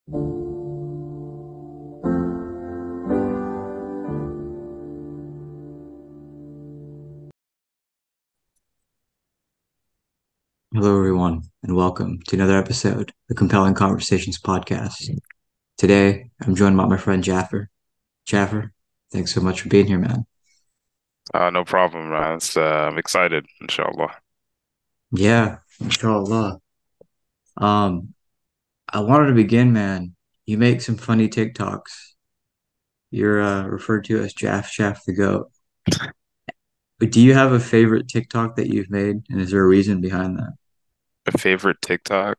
Hello, everyone, and welcome to another episode of the Compelling Conversations podcast. Today, I'm joined by my friend Jaffer. Jaffer, thanks so much for being here, man. No problem, man. I'm excited, inshallah. Yeah, inshallah. Um, I wanted to begin, man. You make some funny TikToks. You're referred to as Jaff the Goat. But do you have a favorite TikTok that you've made, and is there a reason behind that? A favorite TikTok?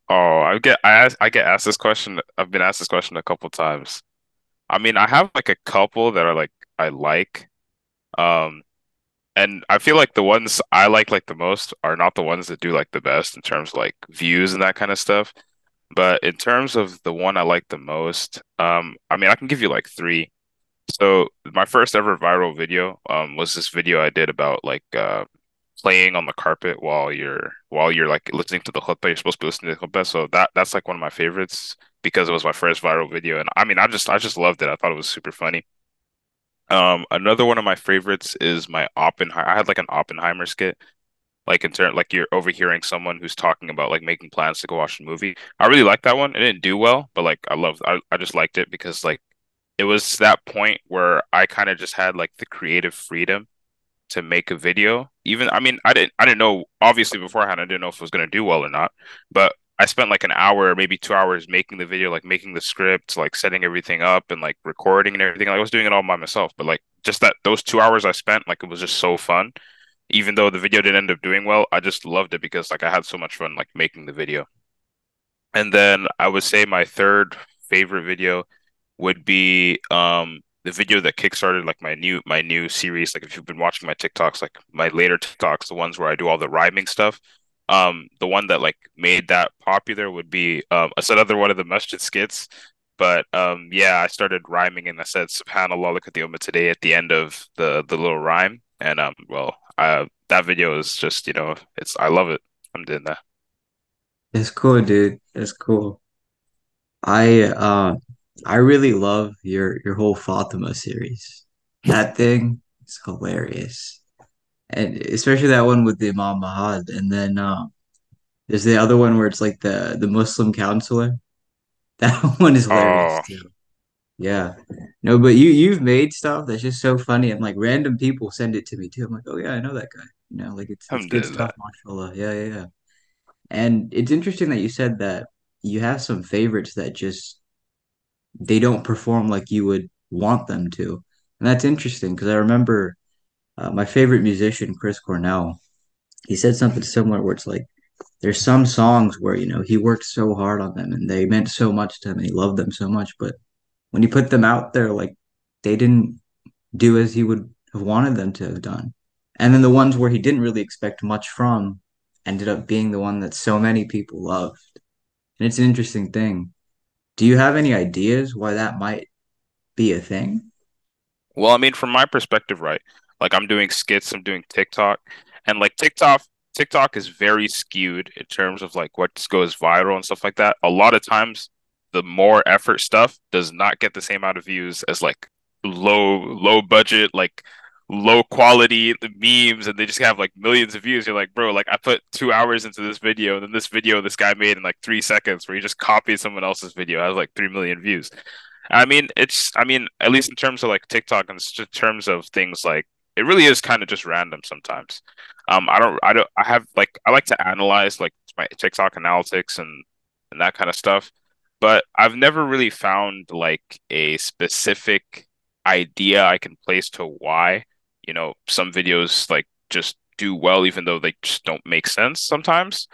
Oh, I get asked this question. I've been asked this question a couple times. I mean, I have like a couple that are like I like. Um, and I feel like the ones I like the most are not the ones that do like the best in terms of like views and that kind of stuff. But in terms of the one I like the most, I mean, I can give you like three. So my first ever viral video was this video I did about like playing on the carpet while you're like listening to the khutbah. You're supposed to be listening to the khutbah. So that's like one of my favorites because it was my first viral video, and I mean I just loved it. I thought it was super funny. Another one of my favorites is my Oppenheimer. I had like an Oppenheimer skit, like in turn, like you're overhearing someone who's talking about like making plans to go watch a movie. I really liked that one. It didn't do well, but like I just liked it because like it was that point where I kind of just had like the creative freedom to make a video. Even I mean, I didn't know obviously beforehand. I didn't know if it was gonna do well or not. But I spent like an hour, maybe 2 hours making the video, like making the script, like setting everything up and like recording and everything. Like, I was doing it all by myself. But like just that those 2 hours I spent, like it was just so fun. Even though the video didn't end up doing well, I just loved it because like I had so much fun like making the video. And then I would say my third favorite video would be the video that kickstarted like my new series. Like if you've been watching my TikToks, like my later TikToks, the ones where I do all the rhyming stuff. The one that like made that popular would be it's another one of the masjid skits. But yeah, I started rhyming and I said Subhanallah look at the ummah today at the end of the little rhyme. And well, that video is just, it's I love it. I'm doing that. That's cool, dude. That's cool. I uh I really love your whole Fatima series. That thing is hilarious. And especially that one with the Imam Mahad. And then there's the other one where it's like the Muslim counselor. That one is hilarious Oh, too. Yeah. No, but you've made stuff that's just so funny and like random people send it to me too. I'm like, oh yeah, I know that guy. Like it's good stuff, alhamdulillah. mashallah. Yeah, yeah, yeah. And it's interesting that you said that you have some favorites that just they don't perform like you would want them to. And that's interesting because I remember my favorite musician, Chris Cornell, he said something similar where it's like there's some songs where, he worked so hard on them and they meant so much to him and he loved them so much. But when he put them out there, like they didn't do as he would have wanted them to have done. And then the ones where he didn't really expect much from ended up being the one that so many people loved. And it's an interesting thing. Do you have any ideas why that might be a thing? Well, I mean, from my perspective, right? Like I'm doing skits, I'm doing TikTok, and like TikTok is very skewed in terms of like what goes viral and stuff like that. A lot of times, the more effort stuff does not get the same amount of views as like low budget, like low quality memes, and they just have like millions of views. You're like, bro, like I put 2 hours into this video, and then this video this guy made in like 3 seconds, where he just copied someone else's video, has like 3 million views. I mean, at least in terms of like TikTok and in terms of things like it really is kind of just random sometimes. I have like I like to analyze like my TikTok analytics and that kind of stuff, but I've never really found like a specific idea I can place to why, some videos like just do well even though they just don't make sense sometimes.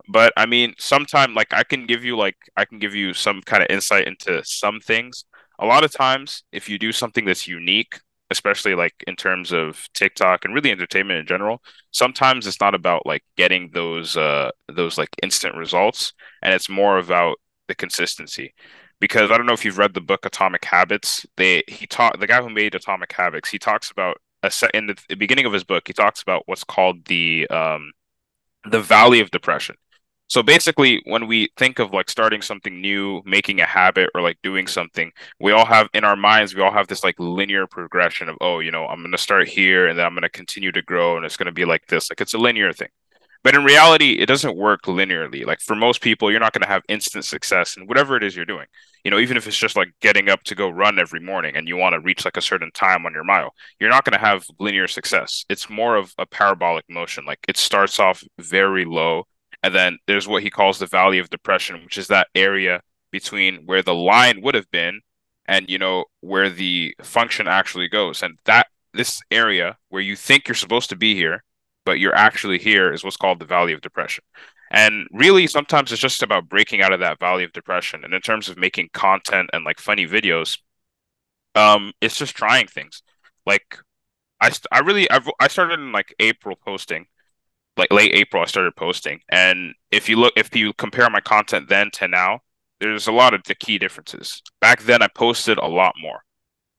But I mean, sometime like I can give you some kind of insight into some things. A lot of times, if you do something that's unique, especially like in terms of TikTok and really entertainment in general, sometimes it's not about like getting those like instant results, and it's more about the consistency. Because I don't know if you've read the book Atomic Habits. The guy who made Atomic Habits, he talks about in the beginning of his book, he talks about what's called the Valley of Depression. So basically, when we think of like starting something new, making a habit, or like doing something, we all have in our minds, we all have this like linear progression of, oh, I'm going to start here and then I'm going to continue to grow and it's going to be like this. Like it's a linear thing. But in reality, it doesn't work linearly. Like for most people, you're not going to have instant success in whatever it is you're doing. Even if it's just like getting up to go run every morning and you want to reach like a certain time on your mile, you're not going to have linear success. It's more of a parabolic motion. Like it starts off very low, and then there's what he calls the valley of depression, which is that area between where the line would have been and where the function actually goes. And that this area where you think you're supposed to be here but you're actually here is what's called the valley of depression. And really, sometimes it's just about breaking out of that valley of depression. And in terms of making content and like funny videos, it's just trying things. Like I started in like April posting, like late April I started posting. And if you compare my content then to now, there's a lot of the key differences. Back then I posted a lot more,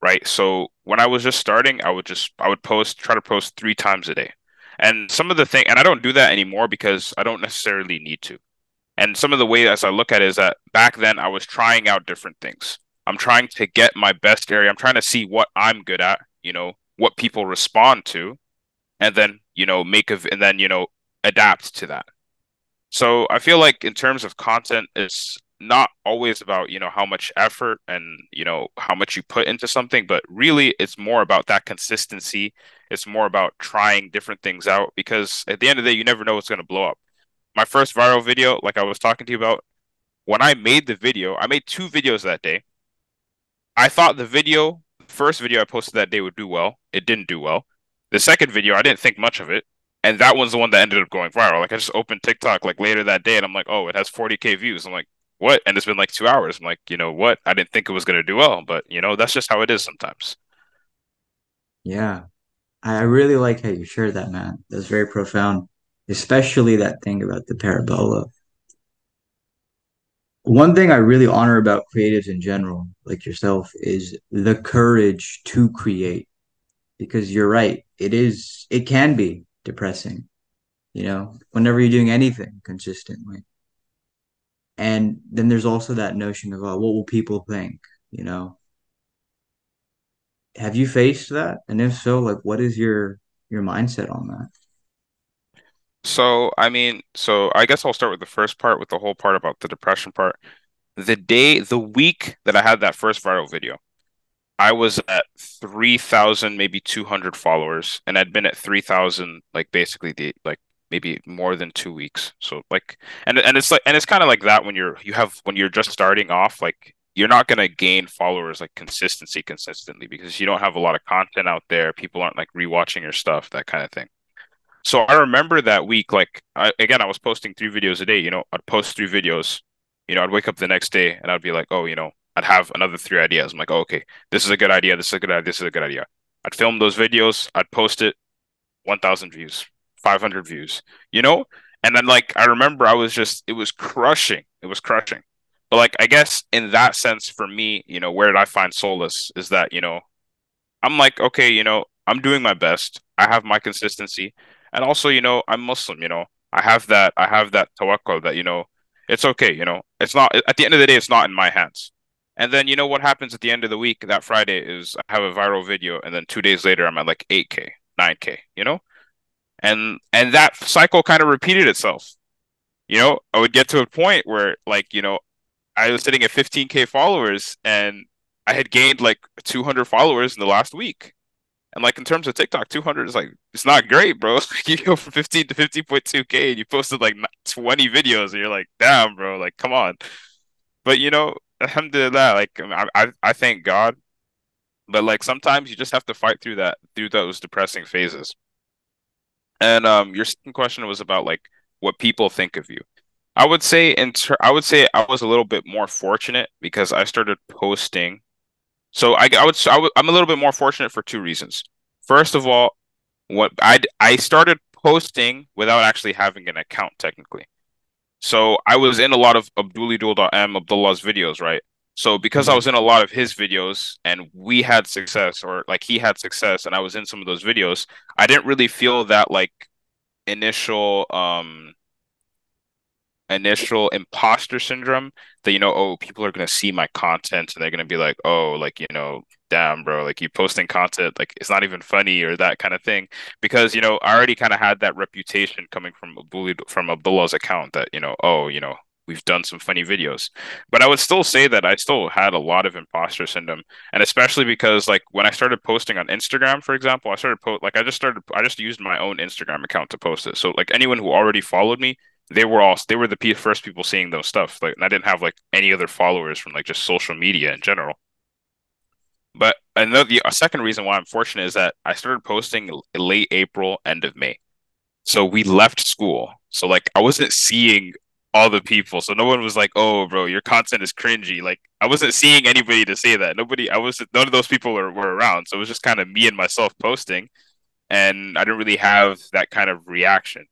right? So when I was just starting, I would try to post 3 times a day. And some of the thing, and I don't do that anymore because I don't necessarily need to. And some of the way as I look at it is that back then I was trying out different things. I'm trying to get my best area. I'm trying to see what I'm good at, what people respond to, and then, and then, adapt to that. So I feel like in terms of content, it's not always about, how much effort and, how much you put into something, but really it's more about that consistency. It's more about trying different things out because at the end of the day, you never know what's going to blow up. My first viral video, like I was talking to you about, when I made the video, I made 2 videos that day. I thought first video I posted that day would do well. It didn't do well. The second video, I didn't think much of it. And that one's the one that ended up going viral. Like I just opened TikTok like later that day and I'm like, oh, it has 40K views. I'm like, what? And it's been like 2 hours. I'm like, you know what? I didn't think it was gonna do well, but that's just how it is sometimes. Yeah. I really like how you shared that, man. That's very profound, especially that thing about the parabola. One thing I really honor about creatives in general, like yourself, is the courage to create. Because you're right, it can be depressing, whenever you're doing anything consistently. And then there's also that notion of, what will people think? You know, have you faced that? And if so, like, what is your mindset on that? So, I mean, so I guess I'll start with the first part, with the whole part about the depression part. The week that I had that first viral video, I was at 3,000, maybe 200 followers, and I'd been at 3,000 like basically the like maybe more than 2 weeks. So like, and it's kind of like that when when you're just starting off, like you're not gonna gain followers like consistently because you don't have a lot of content out there. People aren't like rewatching your stuff, that kind of thing. So I remember that week, like I was posting 3 videos a day. I'd post 3 videos. I'd wake up the next day and I'd be like, oh, I'd have another 3 ideas. I'm like, oh, okay, this is a good idea. This is a good idea. This is a good idea. I'd film those videos. I'd post it. 1,000 views, 500 views. You know, and then like I remember, it was crushing. It was crushing. But like I guess in that sense, for me, where did I find solace is that I'm like, okay, I'm doing my best. I have my consistency. And also, I'm Muslim, I have that tawakkul that, it's okay, it's not, at the end of the day, it's not in my hands. And then, what happens at the end of the week, that Friday is I have a viral video. And then 2 days later, I'm at like 8K, 9K, and that cycle kind of repeated itself. I would get to a point where like, I was sitting at 15K followers and I had gained like 200 followers in the last week. And like in terms of TikTok, 200 is like it's not great, bro. You go from 15 to 15.2K and you posted like 20 videos and you're like, damn, bro, like come on. But alhamdulillah, like I thank God. But like sometimes you just have to fight through those depressing phases. And your second question was about like what people think of you. I would say I was a little bit more fortunate because I started posting. So I'm a little bit more fortunate for 2 reasons. First of all, I started posting without actually having an account technically. So I was in a lot of Abdullah's videos, right? So because I Yeah. was in a lot of his videos and we had success or like he had success and I was in some of those videos, I didn't really feel that like initial initial imposter syndrome that, oh, people are going to see my content and they're going to be like, oh, like, damn, bro, like you posting content, like it's not even funny or that kind of thing. Because, I already kind of had that reputation coming from Abdullah's account that, oh, we've done some funny videos. But I would still say that I still had a lot of imposter syndrome. And especially because like when I started posting on Instagram, for example, I just used my own Instagram account to post it. So like anyone who already followed me, they were the first people seeing those stuff. Like, and I didn't have like any other followers from like just social media in general. But another a second reason why I'm fortunate is that I started posting late April, end of May. So we left school. So like I wasn't seeing all the people. So no one was like, "Oh, bro, your content is cringy." Like I wasn't seeing anybody to say that. None of those people were around. So it was just kind of me and myself posting, and I didn't really have that kind of reaction.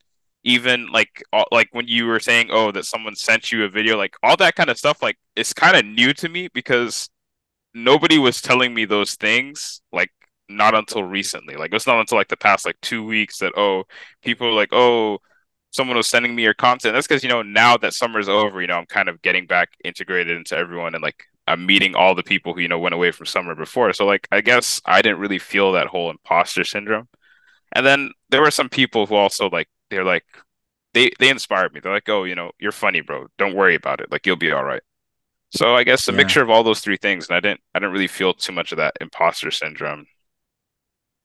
Even like when you were saying, oh, that someone sent you a video, like all that kind of stuff, like it's kind of new to me because nobody was telling me those things, like not until recently. Like it's not until like the past like 2 weeks that people are like, oh, someone was sending me your content. That's because now that summer's over, I'm kind of getting back integrated into everyone and like I'm meeting all the people who went away from summer before. So like I guess I didn't really feel that whole imposter syndrome. And then there were some people who also like they're like they inspired me. They're like, "Oh, you're funny, bro. Don't worry about it. Like you'll be all right." So I guess a Yeah, mixture of all those three things, and I didn't really feel too much of that imposter syndrome.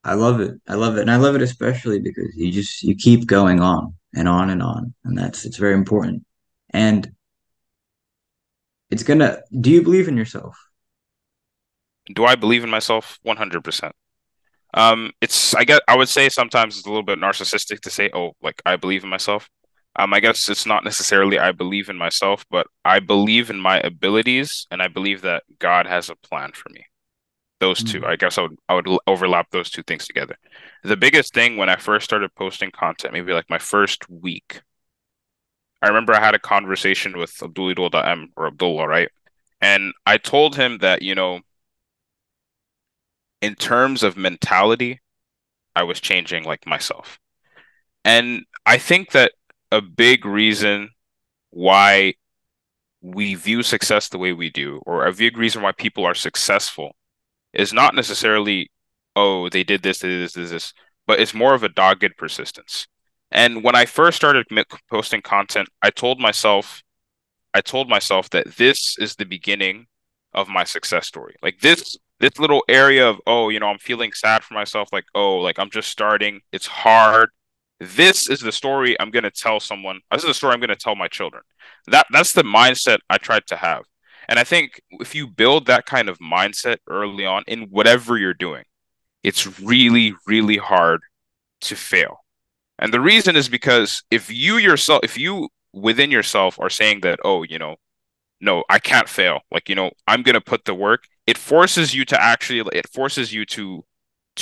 I love it. I love it. And I love it especially because you keep going on and on and on. And it's very important. And do you believe in yourself? Do I believe in myself? 100%. I would say sometimes it's a little bit narcissistic to say, "Oh, like I believe in myself." I guess it's not necessarily I believe in myself, but I believe in my abilities, and I believe that God has a plan for me. Those two. Hmm. I guess I would overlap those two things together. The biggest thing when I first started posting content, maybe like my first week, I remember I had a conversation with Abdullah or Abdullah, right? And I told him that, in terms of mentality, I was changing like myself. And I think that a big reason why we view success the way we do, or a big reason why people are successful is not necessarily, oh, they did this, but it's more of a dogged persistence. And when I first started posting content, I told myself that this is the beginning of my success story. Like this little area of, oh, I'm feeling sad for myself, like, oh, like I'm just starting, it's hard. This is the story I'm gonna tell someone. This is the story I'm gonna tell my children. That's the mindset I tried to have. And I think if you build that kind of mindset early on in whatever you're doing, it's really, really hard to fail. And the reason is because if you within yourself are saying that, oh, no, I can't fail. Like, I'm gonna put the work. It forces you to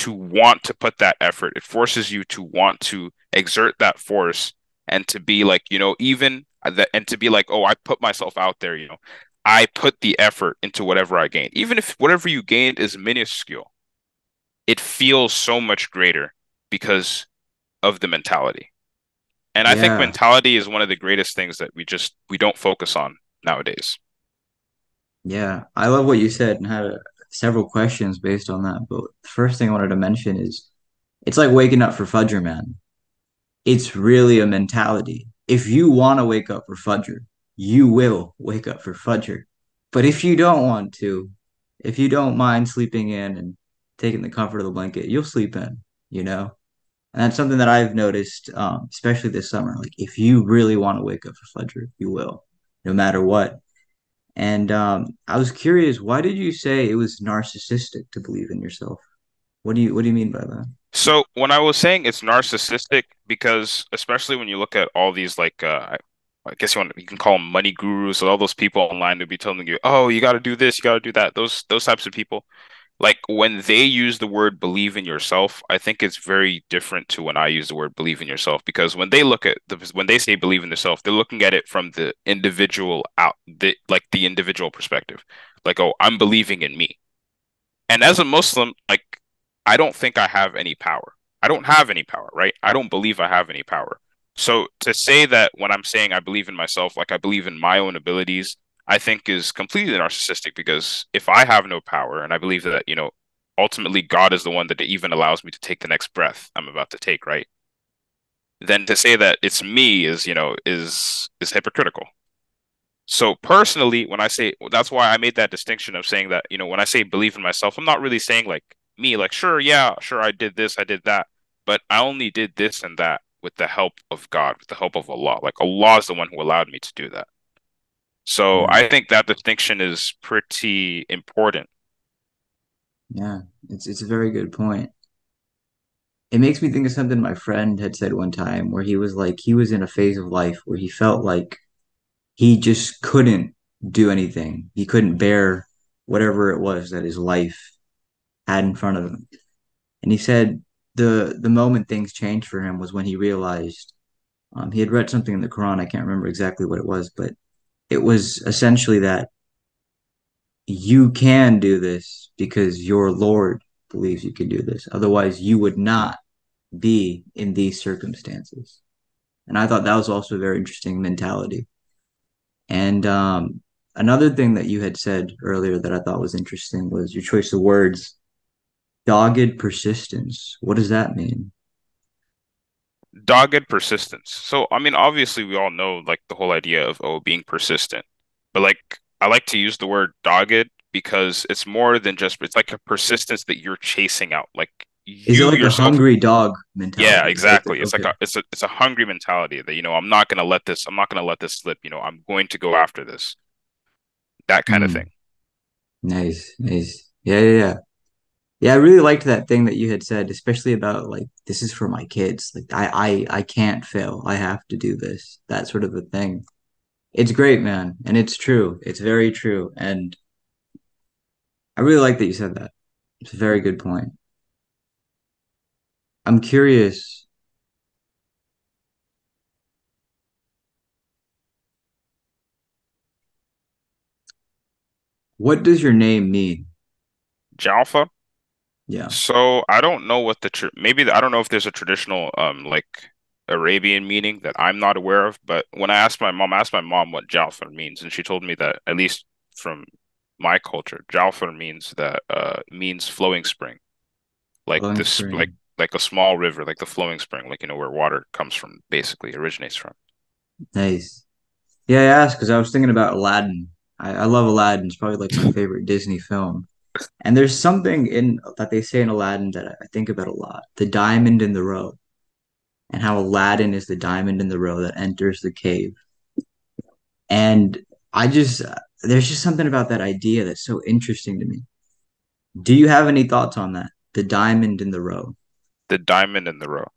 want to put that effort. It forces you to want to exert that force and to be like, even that and to be like, oh, I put myself out there, I put the effort into whatever I gain. Even if whatever you gained is minuscule, it feels so much greater because of the mentality. And I think Yeah, mentality is one of the greatest things that we don't focus on nowadays. yeah. I love what you said and had several questions based on that. But the first thing I wanted to mention is it's like waking up for Fudger, man. It's really a mentality. If you want to wake up for Fudger, you will wake up for Fudger. But if you don't want to, if you don't mind sleeping in and taking the comfort of the blanket, you'll sleep in, you know? And that's something that I've noticed, especially this summer. Like, if you really want to wake up for Fudger, you will, no matter what. And I was curious, why did you say it was narcissistic to believe in yourself? What do you mean by that? So when I was saying it's narcissistic, because especially when you look at all these like I guess you can call them money gurus, or all those people online who be telling you, oh, you got to do this, you got to do that. Those types of people, like when they use the word believe in yourself, I think it's very different to when I use the word believe in yourself. Because when they say believe in yourself, they're looking at it from the individual the individual perspective. Like, oh, I'm believing in me. And as a Muslim, like, I don't think I have any power. I don't have any power, right? I don't believe I have any power. So to say that when I'm saying I believe in myself, like I believe in my own abilities, I think is completely narcissistic because if I have no power and I believe that, ultimately God is the one that even allows me to take the next breath I'm about to take, right? Then to say that it's me is hypocritical. So personally, when I say that's why I made that distinction of saying that, when I say believe in myself, I'm not really saying like me, like sure, yeah, sure, I did this, I did that, but I only did this and that with the help of God, with the help of Allah. Like Allah is the one who allowed me to do that. So Yeah, I think that distinction is pretty important. yeah, it's a very good point. It makes me think of something my friend had said one time where he was like he was in a phase of life where he felt like he just couldn't do anything. He couldn't bear whatever it was that his life had in front of him. And he said the moment things changed for him was when he realized he had read something in the Quran. I can't remember exactly what it was, but it was essentially that you can do this because your Lord believes you can do this. Otherwise, you would not be in these circumstances. And I thought that was also a very interesting mentality. And another thing that you had said earlier that I thought was interesting was your choice of words, dogged persistence. What does that mean? Dogged persistence. So, I mean, obviously we all know like the whole idea of being persistent. But like I like to use the word dogged because it's more than just it's like a persistence that you're chasing out. Like Is it you like a yourself. hungry dog Yeah, mentality? exactly. It's like Okay. it's a hungry mentality that, I'm not gonna let this slip, I'm going to go after this. That kind of Hmm. thing. Nice, nice. Yeah, yeah, yeah. Yeah, I really liked that thing that you had said, especially about like this is for my kids. Like I can't fail. I have to do this. That sort of a thing. It's great, man, and it's true. It's very true, and I really like that you said that. It's a very good point. I'm curious, what does your name mean? Jalfa. Yeah, So I don't know what I don't know if there's a traditional like Arabian meaning that I'm not aware of, but when I asked my mom what Jafar means, and she told me that at least from my culture, Jafar means flowing spring, like flowing this spring. like a small river, like the flowing spring, like where water comes from, basically originates from. Nice. Yeah, I asked because I was thinking about Aladdin. I love Aladdin. It's probably like my favorite Disney film. And there's something in that they say in Aladdin that I think about a lot. The diamond in the rough, and how Aladdin is the diamond in the rough that enters the cave. And I just, there's just something about that idea that's so interesting to me. Do you have any thoughts on that? The diamond in the rough. The diamond in the rough.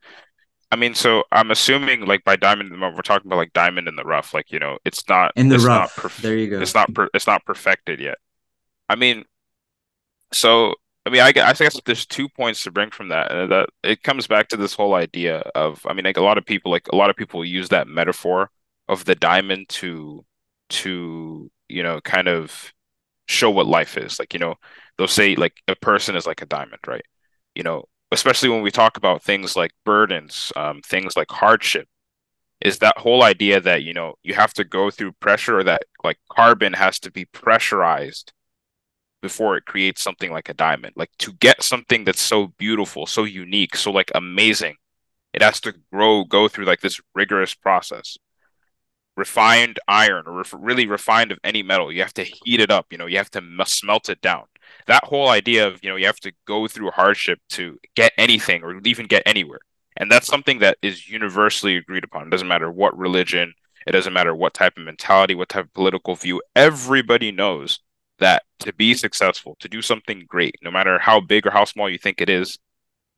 I mean, so I'm assuming like by diamond in the rough, we're talking about like diamond in the rough, like In the rough. There you go. it's not perfected yet. I mean, so I mean, I guess there's 2 points to bring from that, and that it comes back to this whole idea of, I mean, like a lot of people use that metaphor of the diamond to kind of show what life is. Like, they'll say like a person is like a diamond, right? Especially when we talk about things like burdens, things like hardship, is that whole idea that, you have to go through pressure, or that like carbon has to be pressurized before it creates something like a diamond. Like to get something that's so beautiful, so unique, so like amazing, it has to go through like this rigorous process. Refined iron, or really refined of any metal, you have to heat it up, you have to smelt it down. That whole idea of, you have to go through hardship to get anything or even get anywhere. And that's something that is universally agreed upon. It doesn't matter what religion, it doesn't matter what type of mentality, what type of political view. Everybody knows that to be successful, to do something great, no matter how big or how small you think it is,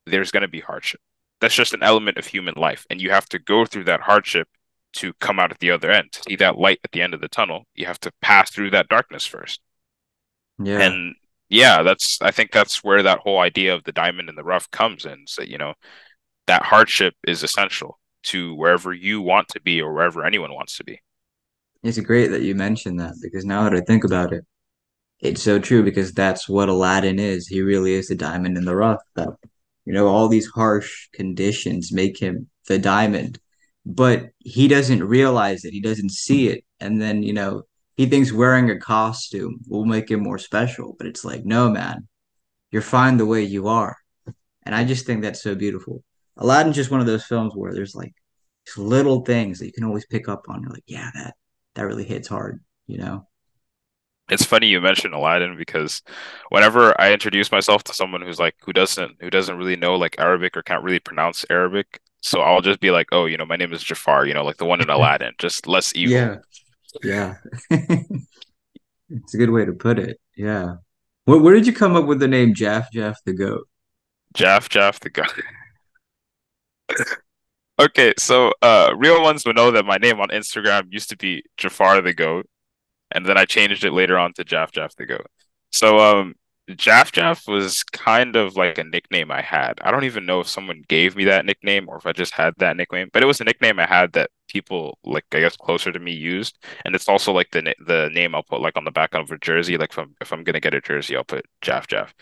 there's going to be hardship. That's just an element of human life. And you have to go through that hardship to come out at the other end. To see that light at the end of the tunnel, you have to pass through that darkness first. Yeah. And yeah, I think that's where that whole idea of the diamond in the rough comes in. So, that hardship is essential to wherever you want to be or wherever anyone wants to be. It's great that you mentioned that because now that I think about it, it's so true because that's what Aladdin is. He really is the diamond in the rough. That all these harsh conditions make him the diamond. but he doesn't realize it. He doesn't see it. And then, he thinks wearing a costume will make him more special. But it's like, no, man, you're fine the way you are. And I just think that's so beautiful. Aladdin's just one of those films where there's like these little things that you can always pick up on. You're like, yeah, that really hits hard, you know? It's funny you mentioned Aladdin because whenever I introduce myself to someone who's like who doesn't really know like Arabic or can't really pronounce Arabic, so I'll just be like, "Oh, my name is Jafar, like the one in Aladdin, just less evil." Yeah, yeah. It's a good way to put it. Yeah. Where did you come up with the name Jaff the goat? Jaff the guy. Okay, so real ones would know that my name on Instagram used to be Jafar the goat, and then I changed it later on to Jaff the goat. So Jaff was kind of like a nickname I had. I don't even know if someone gave me that nickname or if I just had that nickname, but it was a nickname I had that people like I guess closer to me used, and it's also like the name I'll put like on the back of a jersey. Like if I'm gonna get a jersey, I'll put Jaff.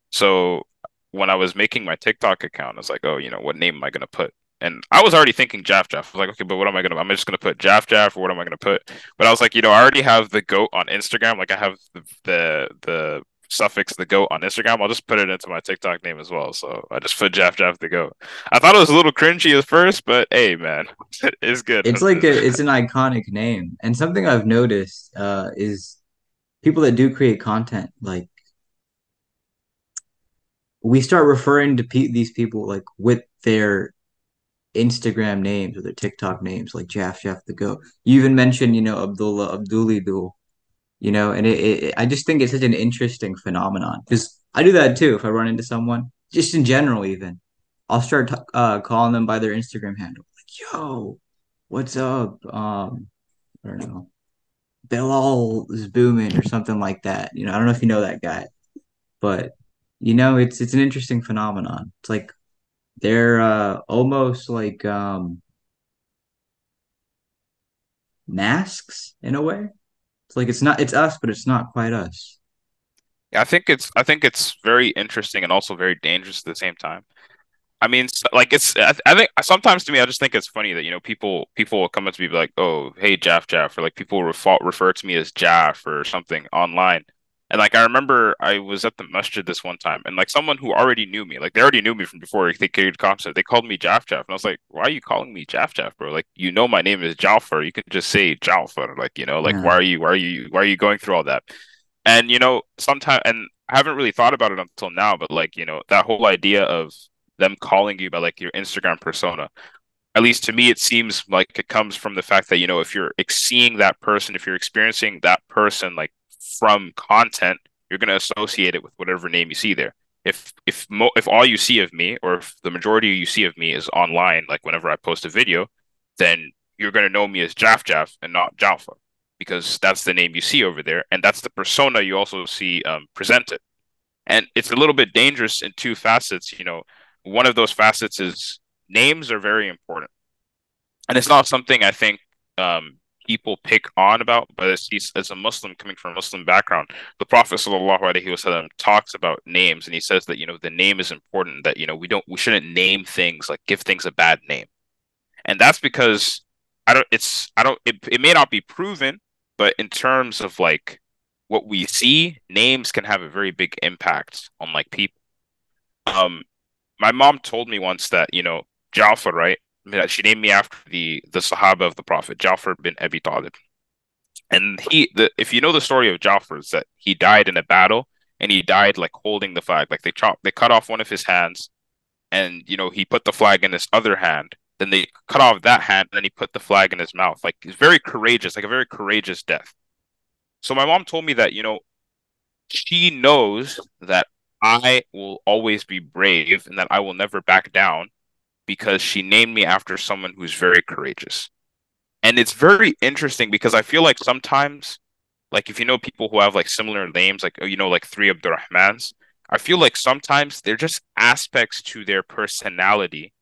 So when I was making my TikTok account, I was like, oh, what name am I gonna put? And I was already thinking Jaff. I was like, okay, but what am I gonna? I'm just gonna put Jaff, or what am I gonna put? But I was like, I already have the goat on Instagram. Like I have the suffix the goat on Instagram. I'll just put it into my TikTok name as well. So I just put Jaff the goat. I thought it was a little cringy at first, but hey, man, it's good. It's an iconic name. And something I've noticed is people that do create content, like we start referring to these people like with their Instagram names or their TikTok names, like Jaff the goat. You even mentioned, Abdullah Abduli Dul, and I just think it's such an interesting phenomenon because I do that too. If I run into someone, just in general, even I'll start calling them by their Instagram handle, like, "Yo, what's up?" I don't know, Bilal is booming or something like that. I don't know if you know that guy, but it's an interesting phenomenon. It's like they're almost like masks in a way. It's like it's us, but it's not quite us. I think it's very interesting and also very dangerous at the same time. I mean, like I think sometimes to me, I just think it's funny that people will come up to me and be like, "Oh, hey, Jaff," or like people refer to me as Jaff or something online. And like I remember I was at the masjid this one time, and like someone who already knew me, like they already knew me from before they carried concept, they called me Jaff, and I was like, "Why are you calling me Jaff, bro? Like my name is Jafar. You can just say Jafar. Like like Yeah. why are you going through all that?" And sometimes, and I haven't really thought about it until now, but like, that whole idea of them calling you by like your Instagram persona, at least to me, it seems like it comes from the fact that, if you're seeing that person, if you're experiencing that person like from content, you're going to associate it with whatever name you see there. If all you see of me, or if the majority you see of me is online, like whenever I post a video, then you're going to know me as Jaff and not Jalfa, because that's the name you see over there, and that's the persona you also see presented. And it's a little bit dangerous in two facets. One of those facets is names are very important, and it's not something I think people pick on about. But as a Muslim coming from a Muslim background, the Prophet sallallahu alaihi wasallam talks about names, and he says that the name is important. That we shouldn't name things, like give things a bad name, and that's because I don't it may not be proven, but in terms of like what we see, names can have a very big impact on like people. Um, my mom told me once that, Jafar, right? That she named me after the Sahaba of the Prophet, Jafar bin Abi Talib. And if you know the story of Jafar, is that he died in a battle, and he died like holding the flag. Like they cut off one of his hands, and he put the flag in his other hand. Then they cut off that hand, and then he put the flag in his mouth. Like he's very courageous, like a very courageous death. So my mom told me that, she knows that I will always be brave and that I will never back down because she named me after someone who's very courageous. And it's very interesting because I feel like sometimes, like if you know people who have like similar names, like like three Abdurrahmans, I feel like sometimes they're just aspects to their personality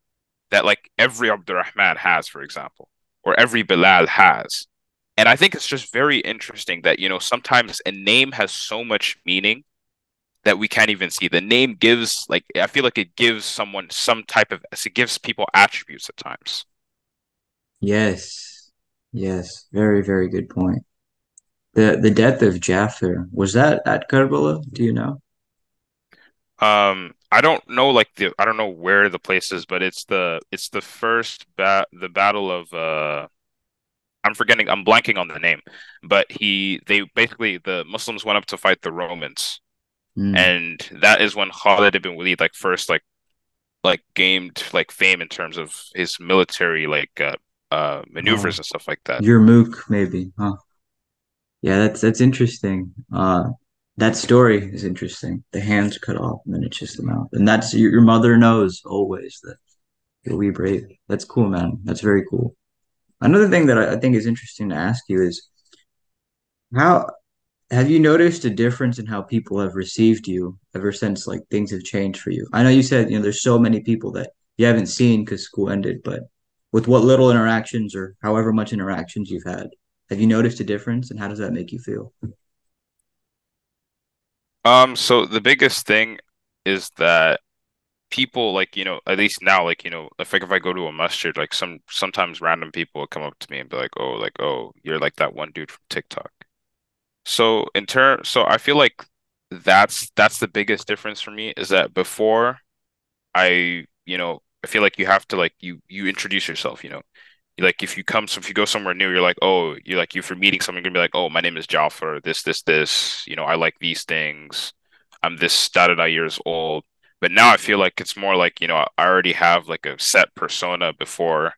that like every Abdurrahman has, for example, or every Bilal has. And I think it's just very interesting that, sometimes a name has so much meaning that we can't even see. The name gives, like, I feel like it gives someone some type of, it gives people attributes at times. Yes. Yes. Very, very good point. The death of Jafar, was that at Karbala? Do you know? I don't know like the I don't know where the place is, but it's the first the battle of I'm blanking on the name, but they basically the Muslims went up to fight the Romans, Hmm. and that is when Khalid ibn Walid like first like gained like fame in terms of his military Oh, maneuvers and stuff like that. your Mook, maybe, huh? Yeah, that's interesting. That story is interesting. The hands cut off and then it's just the mouth. And that's your mother knows always that you'll be brave. That's cool, man. That's very cool. Another thing that I think is interesting to ask you is how have you noticed a difference in how people have received you ever since like things have changed for you? I know you said, there's so many people that you haven't seen because school ended, but with what little interactions or however much interactions you've had, have you noticed a difference and how does that make you feel? So the biggest thing is that people like, at least now, like, if I go to a masjid, like sometimes random people will come up to me and be like, oh, you're like that one dude from TikTok. So I feel like that's the biggest difference for me is that before I feel like you have to like you introduce yourself. Like if you go somewhere new, you're like, oh, if you're meeting someone, you're gonna be like, oh, my name is Jafar, this, I like these things. I'm this da da da years old. But now I feel like it's more like, I already have like a set persona before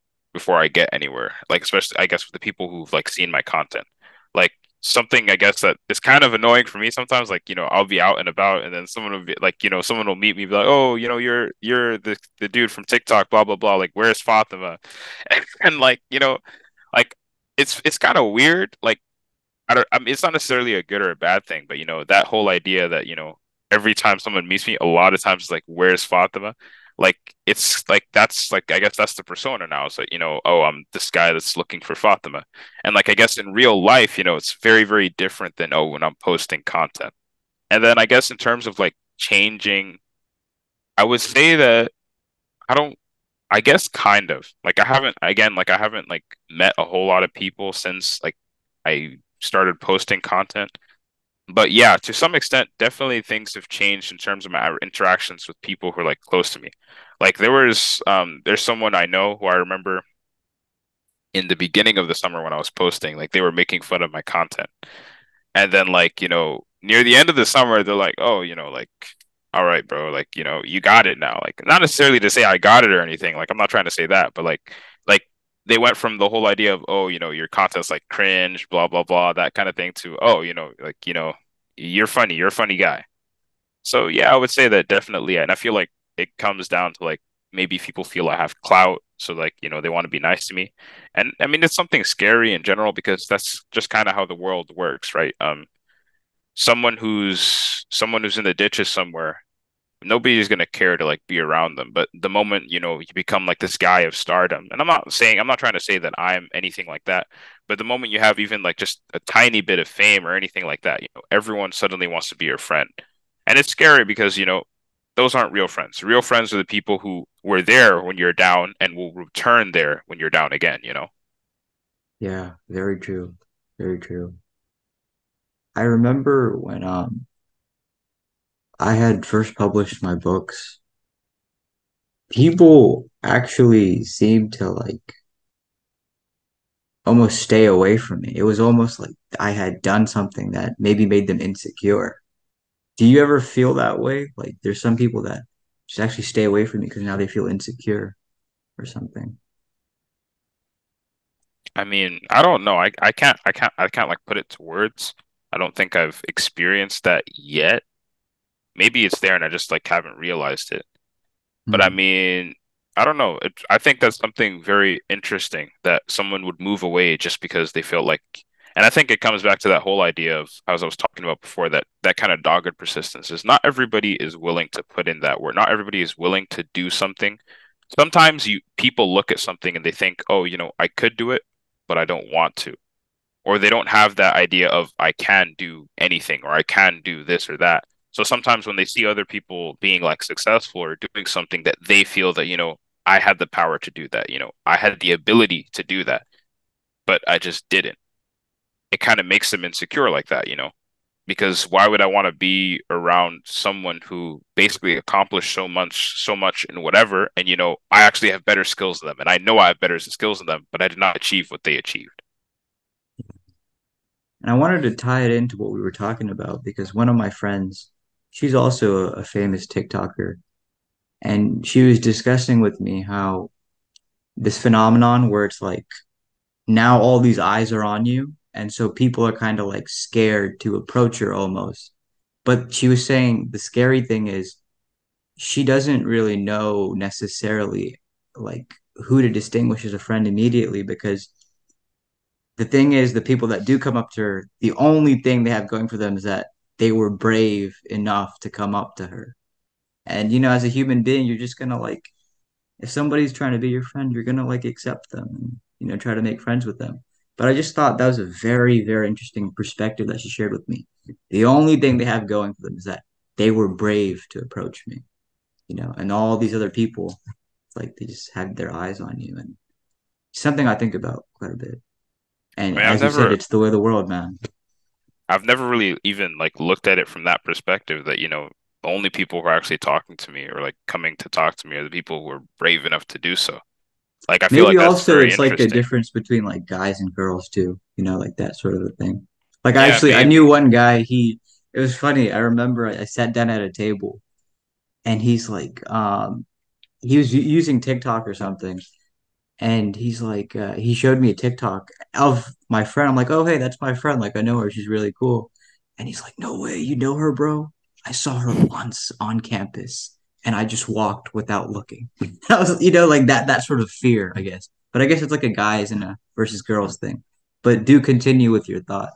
I get anywhere. Like especially I guess with the people who've like seen my content. Like something I guess that is kind of annoying for me sometimes, like, I'll be out and about and then someone will be like, someone will meet me, be like, oh, you're the dude from TikTok, blah blah blah. Like, where's Fatima? And like, like it's kind of weird. Like I mean, it's not necessarily a good or a bad thing, but that whole idea that, every time someone meets me, a lot of times it's like, where's Fatima? Like it's like that's like I guess that's the persona now. It's like, oh, I'm this guy that's looking for Fatima. And like I guess in real life, it's very, very different than oh when I'm posting content. And then I guess in terms of like changing, I would say that I don't I guess kind of. Like I haven't like met a whole lot of people since like I started posting content. But yeah, to some extent, definitely things have changed in terms of my interactions with people who are like close to me. Like there's someone I know who I remember in the beginning of the summer when I was posting, like they were making fun of my content. And then like, near the end of the summer, they're like, oh, like, all right, bro, like, you got it now. Like, not necessarily to say I got it or anything. Like, I'm not trying to say that, but like they went from the whole idea of, oh, your content's like cringe, blah, blah, blah, that kind of thing to, oh, like, you're a funny guy. So yeah, I would say that definitely. And I feel like it comes down to like maybe people feel I have clout. So like, they want to be nice to me. And I mean, it's something scary in general because that's just kind of how the world works, right? Someone who's in the ditches somewhere, nobody's gonna care to like be around them. But the moment, you become like this guy of stardom, and I'm not trying to say that I'm anything like that, but the moment you have even like just a tiny bit of fame or anything like that, everyone suddenly wants to be your friend. And it's scary because, those aren't real friends. Real friends are the people who were there when you're down and will return there when you're down again. Yeah, very true. Very true. I remember when I had first published my books, people actually seemed to like almost stay away from me. It was almost like I had done something that maybe made them insecure. Do you ever feel that way? Like there's some people that just actually stay away from me because now they feel insecure or something. I mean, I don't know. I can't like put it to words. I don't think I've experienced that yet. Maybe it's there and I just like haven't realized it. But I Hmm. mean, I don't know. I think that's something very interesting that someone would move away just because they feel like, and I think it comes back to that whole idea of, as I was talking about before, that kind of dogged persistence is not everybody is willing to put in that work. Not everybody is willing to do something. Sometimes people look at something and they think, oh, I could do it, but I don't want to. Or they don't have that idea of I can do anything or I can do this or that. So sometimes when they see other people being like successful or doing something that they feel that, I had the power to do that, you know. I had the ability to do that, but I just didn't. It kind of makes them insecure like that, you know. Because why would I want to be around someone who basically accomplished so much in whatever, and you know, I actually have better skills than them, and I know I have better skills than them, but I did not achieve what they achieved. And I wanted to tie it into what we were talking about because one of my friends, she's also a famous TikToker, and she was discussing with me how this phenomenon where it's like now all these eyes are on you, and so people are kind of like scared to approach her almost. But she was saying the scary thing is she doesn't really know necessarily like who to distinguish as a friend immediately because the thing is the people that do come up to her, the only thing they have going for them is that they were brave enough to come up to her. And as a human being, you're just gonna like if somebody's trying to be your friend, you're gonna like accept them and try to make friends with them. But I just thought that was a very, very interesting perspective that she shared with me. The only thing they have going for them is that they were brave to approach me, and all these other people, it's like they just had their eyes on you, and it's something I think about quite a bit. And I mean, as you said, it's the way of the world, man. I've never really even like looked at it from that perspective that, you know, the only people who are actually talking to me or like coming to talk to me are the people who are brave enough to do so. Like, I feel Maybe like that's also very it's like a interesting. difference between like guys and girls too, like that sort of a thing. Like Yeah, I knew maybe. one guy, it was funny. I remember I sat down at a table and he's like, he was using TikTok or something. And he's like, he showed me a TikTok of my friend. I'm like, oh, hey, that's my friend. Like, I know her. She's really cool. And he's like, no way. You know her, bro? I saw her once on campus and I just walked without looking. That was, like that sort of fear, I guess. But I guess it's like a guys and a versus girls thing. But do continue with your thought.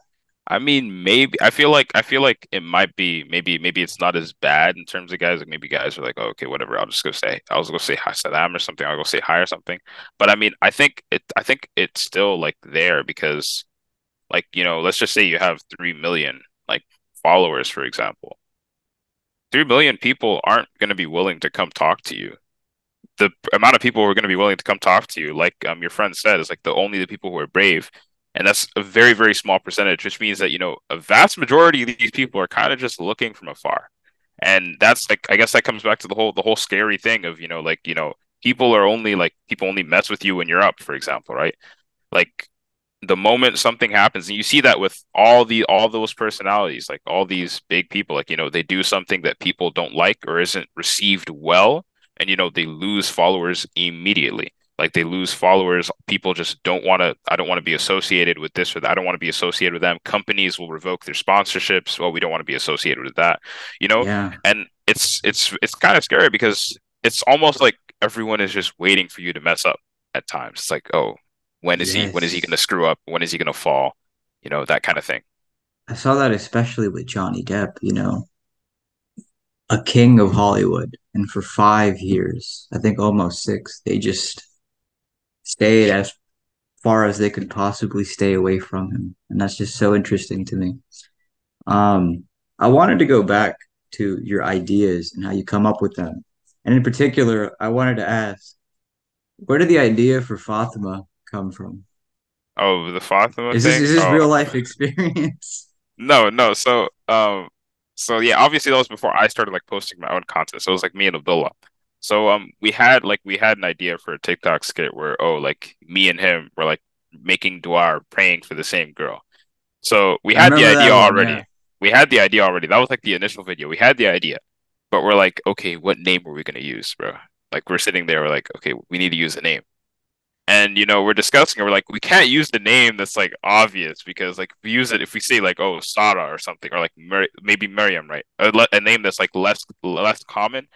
I mean, maybe I feel like it might be maybe it's not as bad in terms of guys. Like maybe guys are like, oh, okay, whatever. I'll just go say hi to them or something. I'll go say hi or something. But I mean, I think it's still like there because like, you know, let's just say you have 3 million like followers, for example. 3 million people aren't going to be willing to come talk to you. The amount of people who are going to be willing to come talk to you, like your friend said, is like the people who are brave, and that's a very very small percentage, which means that you know a vast majority of these people are kind of just looking from afar, and that's like I guess that comes back to the whole scary thing of you know people only mess with you when you're up, for example, right? Like the moment something happens, and you see that with all those personalities, like all these big people, like you know, they do something that people don't like or isn't received well, and you know, they lose followers immediately. Like they lose followers. People just don't want to, I don't want to be associated with this or that. I don't want to be associated with them. Companies will revoke their sponsorships. Well, we don't want to be associated with that, you know? Yeah. And it's kind of scary because it's almost like everyone is just waiting for you to mess up at times. It's like, oh, when is he going to Yes. screw up? When is he going to fall? You know, that kind of thing. I saw that especially with Johnny Depp, a king of Hollywood. And for 5 years, I think almost six, they just stayed as far as they could possibly stay away from him. And that's just so interesting to me. Um, I wanted to go back to your ideas and how you come up with them. And in particular, I wanted to ask, where did the idea for Fatima come from? Oh, the Fatima Is this thing? is this Oh, real life experience? no. So yeah, obviously that was before I started like posting my own content. So it was like me and Abdullah. So we had an idea for a TikTok skit where like me and him were like making dua or praying for the same girl. So we I had the remember idea that one, yeah. already. We had the idea already. That was like the initial video. We had the idea. But we're like, okay, what name are we gonna use, bro? Like we're sitting there, we're like, okay, we need to use a name. And you know, we're discussing it. We're like, we can't use the name that's like obvious because like we use it if we say like, oh, Sarah or something, or like maybe Miriam, right? A name that's like less common.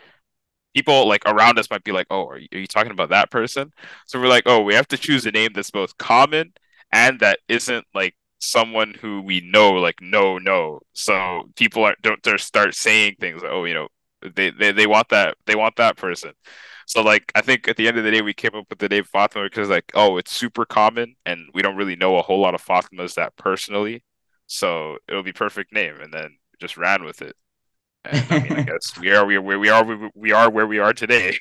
People like around us might be like, oh, are you talking about that person? So we're like, oh, we have to choose a name that's both common and that isn't like someone who we know, like no. So people don't just start saying things like, oh, you know, they want that person. So like I think at the end of the day we came up with the name Fatima because like, oh, it's super common and we don't really know a whole lot of Fatimas that personally. So it'll be perfect name and then just ran with it. And I mean, I guess we are where we are today.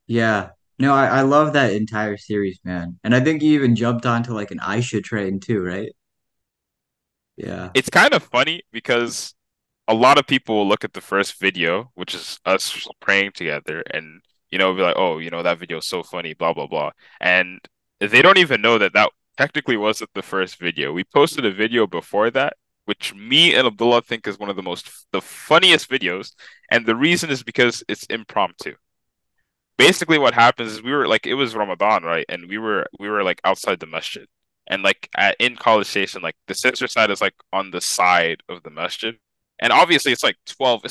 Yeah. No, I love that entire series, man. And I think you even jumped onto like an Aisha train too, right? Yeah. It's kind of funny because a lot of people will look at the first video, which is us praying together, and be like, "Oh, that video is so funny," blah blah blah, and they don't even know that that technically wasn't the first video. We posted a video before that, which me and Abdullah think is one of the funniest videos, and the reason is because it's impromptu. Basically what happens is we were like it was Ramadan, right? And we were like outside the masjid. And like in College Station, like the sister side is like on the side of the masjid. And obviously it's like 12,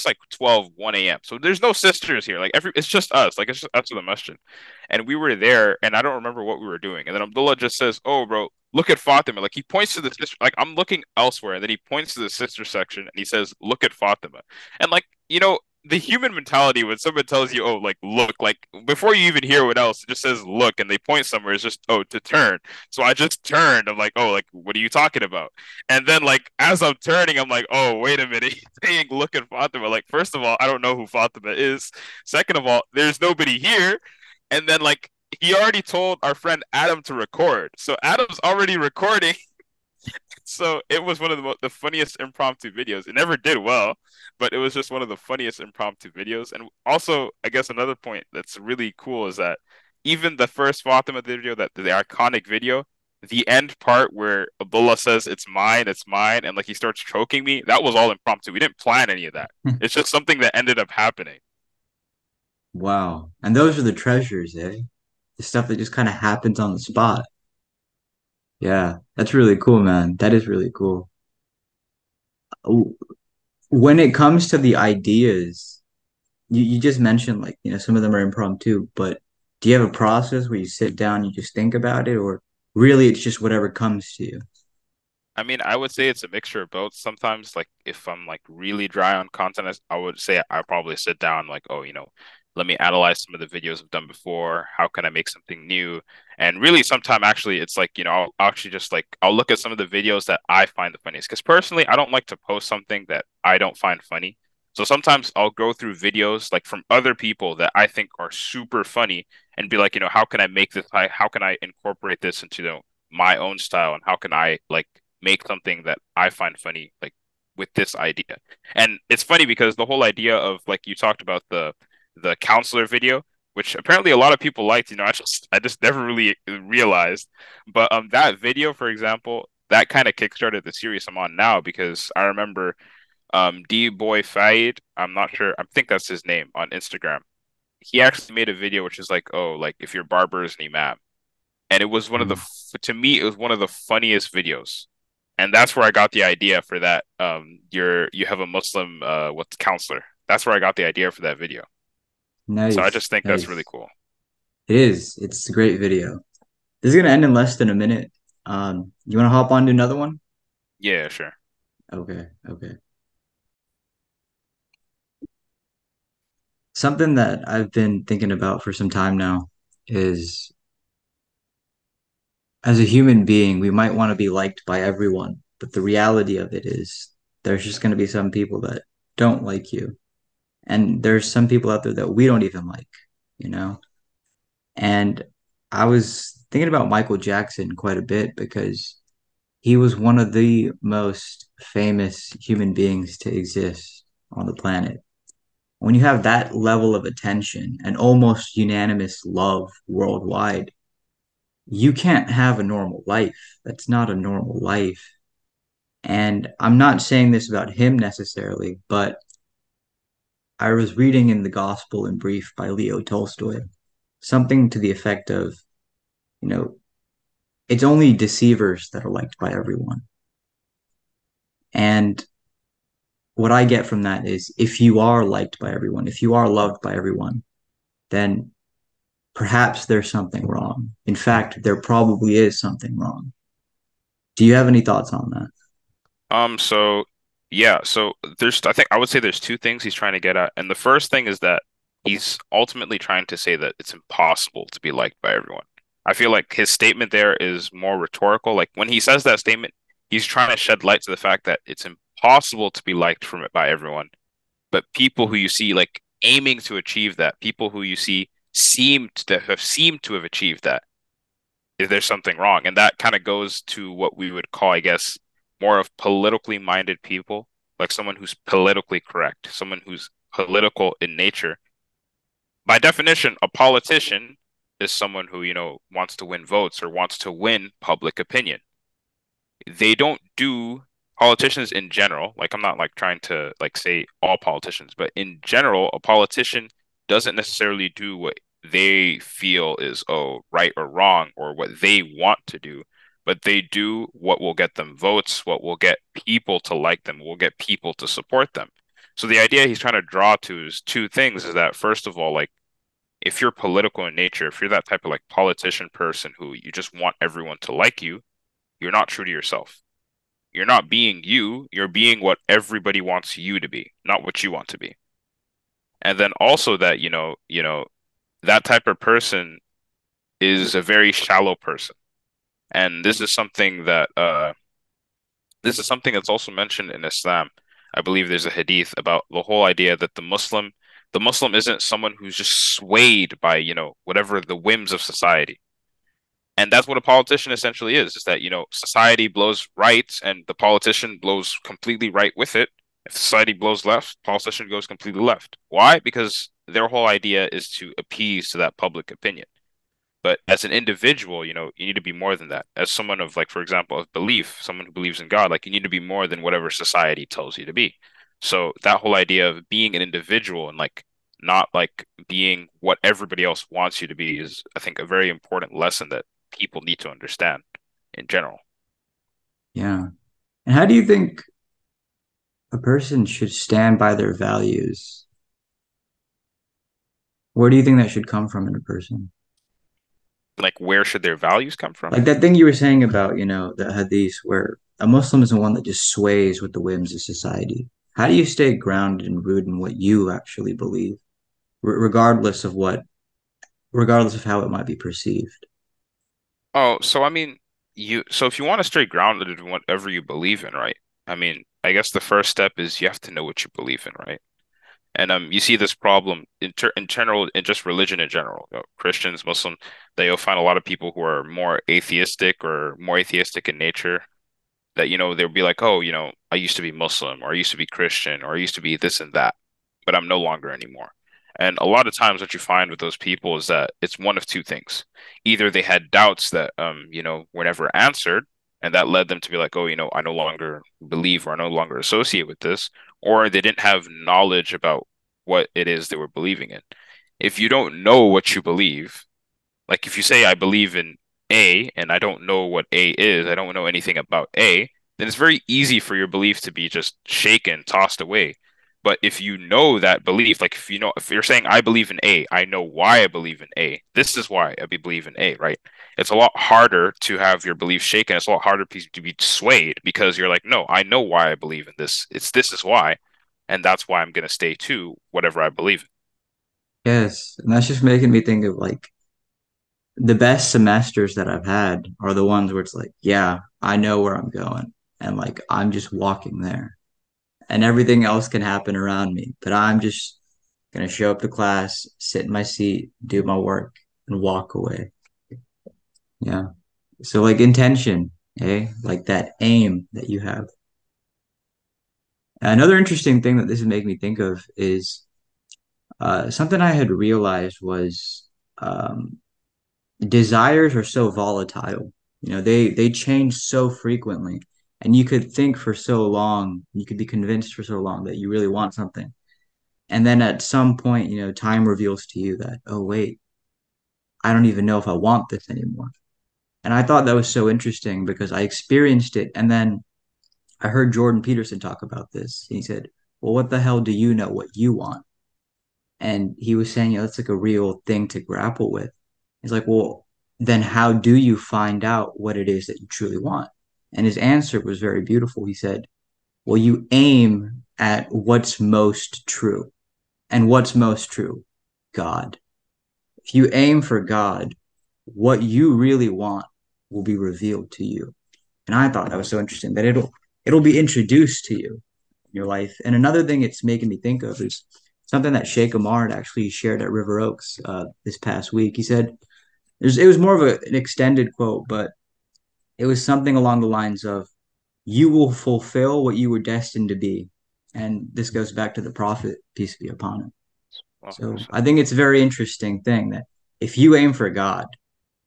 1 a.m. So there's no sisters here. Like it's just us. Like it's just us to the masjid. And we were there and I don't remember what we were doing. And then Abdullah just says, "Oh, bro, look at Fatima." Like he points to the sister, like I'm looking elsewhere, and then he points to the sister section and he says, "Look at Fatima." And like, the human mentality when someone tells you, "Oh, like look," like before you even hear what else, it just says look, and they point somewhere. It's just, "Oh, to turn." So I just turned. I'm like, "Oh, like what are you talking about?" And then like as I'm turning, I'm like, "Oh, wait a minute." He's saying, "Look at Fatima." Like first of all, I don't know who Fatima is. Second of all, there's nobody here. And then like he already told our friend Adam to record. So Adam's already recording. So it was one of the funniest impromptu videos. It never did well, but it was just one of the funniest impromptu videos. And also, I guess another point that's really cool is that even the first Fatima video, that the iconic video, the end part where Abdullah says it's mine, and like he starts choking me, that was all impromptu. We didn't plan any of that. It's just something that ended up happening. Wow. And those are the treasures, eh? The stuff that just kind of happens on the spot. Yeah, that's really cool, man. That is really cool. W- When it comes to the ideas, you just mentioned like, some of them are impromptu, but do you have a process where you sit down, you just think about it, or really it's just whatever comes to you? I mean, I would say it's a mixture of both. Sometimes, like if I'm like really dry on content, I would say I probably sit down like, oh, let me analyze some of the videos I've done before. How can I make something new? And really, sometimes actually, it's like, I'll actually just like I'll look at some of the videos that I find the funniest. Because personally, I don't like to post something that I don't find funny. So sometimes I'll go through videos like from other people that I think are super funny and be like, how can I make this? How can I incorporate this into my own style? And how can I like make something that I find funny, like with this idea. And it's funny because the whole idea of like you talked about the counselor video, which apparently a lot of people liked, I just never really realized. But that video, for example, that kind of kickstarted the series I'm on now because I remember D Boy Fayed, I'm not sure, I think that's his name on Instagram. He actually made a video which is like, oh, like if your barber is an imam. And it was to me, it was one of the funniest videos. And that's where I got the idea for that. You have a Muslim what's counselor. That's where I got the idea for that video. So I Nice, just think that's really nice. cool. It is. It's a great video. This is gonna end in less than a minute. You want to hop on to another one? Yeah, sure. Okay, okay. Something that I've been thinking about for some time now is as a human being, we might want to be liked by everyone, but the reality of it is there's just going to be some people that don't like you. And there's some people out there that we don't even like, you know? And I was thinking about Michael Jackson quite a bit because he was one of the most famous human beings to exist on the planet. When you have that level of attention and almost unanimous love worldwide, you can't have a normal life. That's not a normal life. And I'm not saying this about him necessarily, but I was reading in the Gospel in Brief by Leo Tolstoy, something to the effect of, you know, it's only deceivers that are liked by everyone. And what I get from that is if you are liked by everyone, if you are loved by everyone, then perhaps there's something wrong. In fact, there probably is something wrong. Do you have any thoughts on that? So yeah, so I think I would say there's two things he's trying to get at. And the first thing is that he's ultimately trying to say that it's impossible to be liked by everyone. I feel like his statement there is more rhetorical. Like when he says that statement, he's trying to shed light to the fact that it's impossible to be liked by everyone. But people who you see like aiming to achieve that, people who you see seemed to have achieved that, is there something wrong? And that kind of goes to what we would call, I guess, more of politically minded people, like someone who's politically correct, someone who's political in nature. By definition, a politician is someone who, wants to win votes or wants to win public opinion. They don't do politicians in general, like I'm not like trying to like say all politicians, but in general, a politician doesn't necessarily do what they feel is right or wrong or what they want to do, but they do what will get them votes, what will get people to like them, will get people to support them. So the idea he's trying to draw to is two things, is that first of all, like if you're political in nature, if you're that type of like politician person who you just want everyone to like you, you're not true to yourself. You're not being you, you're being what everybody wants you to be, not what you want to be. And then also that, that type of person is a very shallow person. And this is something that's also mentioned in Islam. I believe there's a hadith about the whole idea that the Muslim isn't someone who's just swayed by, whatever the whims of society. And that's what a politician essentially is that, society blows right and the politician blows completely right with it. If society blows left, politician goes completely left. Why? Because their whole idea is to appease to that public opinion. But as an individual, you need to be more than that. As someone of like, for example, of belief, someone who believes in God, like you need to be more than whatever society tells you to be. So that whole idea of being an individual and like not like being what everybody else wants you to be is, I think, a very important lesson that people need to understand in general. Yeah. And how do you think a person should stand by their values? Where do you think that should come from in a person? Like, where should their values come from? Like that thing you were saying about, the hadith where a Muslim isn't one that just sways with the whims of society. How do you stay grounded and rooted in what you actually believe, regardless of regardless of how it might be perceived? Oh, so I mean, so if you want to stay grounded in whatever you believe in, right? I mean, I guess the first step is you have to know what you believe in, right? And you see this problem in general, in just religion in general. Christians, Muslim, you'll find a lot of people who are more atheistic or more atheistic in nature, that they'll be like, oh, I used to be Muslim or I used to be Christian or I used to be this and that, but I'm no longer anymore. And a lot of times what you find with those people is that it's one of two things. Either they had doubts that were never answered, and that led them to be like, oh, I no longer believe or I no longer associate with this, or they didn't have knowledge about what it is they were believing in. If you don't know what you believe, like if you say I believe in A and I don't know what A is, I don't know anything about A, then it's very easy for your belief to be just shaken, tossed away. But if you know that belief, like if you're saying I believe in A, I know why I believe in A. This is why I believe in A, right? It's a lot harder to have your belief shaken. It's a lot harder to be swayed because you're like, no, I know why I believe in this. This is why, and that's why I'm gonna stay to whatever I believe in. Yes, and that's just making me think of like the best semesters that I've had are the ones where it's like, yeah, I know where I'm going, and like I'm just walking there, and everything else can happen around me, but I'm just gonna show up to class, sit in my seat, do my work, and walk away. Yeah. So like intention, eh? Like that aim that you have. Another interesting thing that this is making me think of is something I had realized was desires are so volatile. They change so frequently, and you could think for so long, you could be convinced for so long that you really want something, and then at some point, time reveals to you that, oh wait, I don't even know if I want this anymore. And I thought that was so interesting because I experienced it, and then I heard Jordan Peterson talk about this. He said, "Well, what the hell do you know what you want?" And he was saying, that's like a real thing to grapple with. He's like, well, then how do you find out what it is that you truly want? And his answer was very beautiful. He said, well, you aim at what's most true. And what's most true? God. If you aim for God, what you really want will be revealed to you. And I thought that was so interesting that it'll be introduced to you in your life. And another thing it's making me think of is something that Sheikh Amar had actually shared at River Oaks this past week. He said it was more of an extended quote, but it was something along the lines of, "You will fulfill what you were destined to be." And this goes back to the prophet, peace be upon him. So 100%. I think it's a very interesting thing that if you aim for God,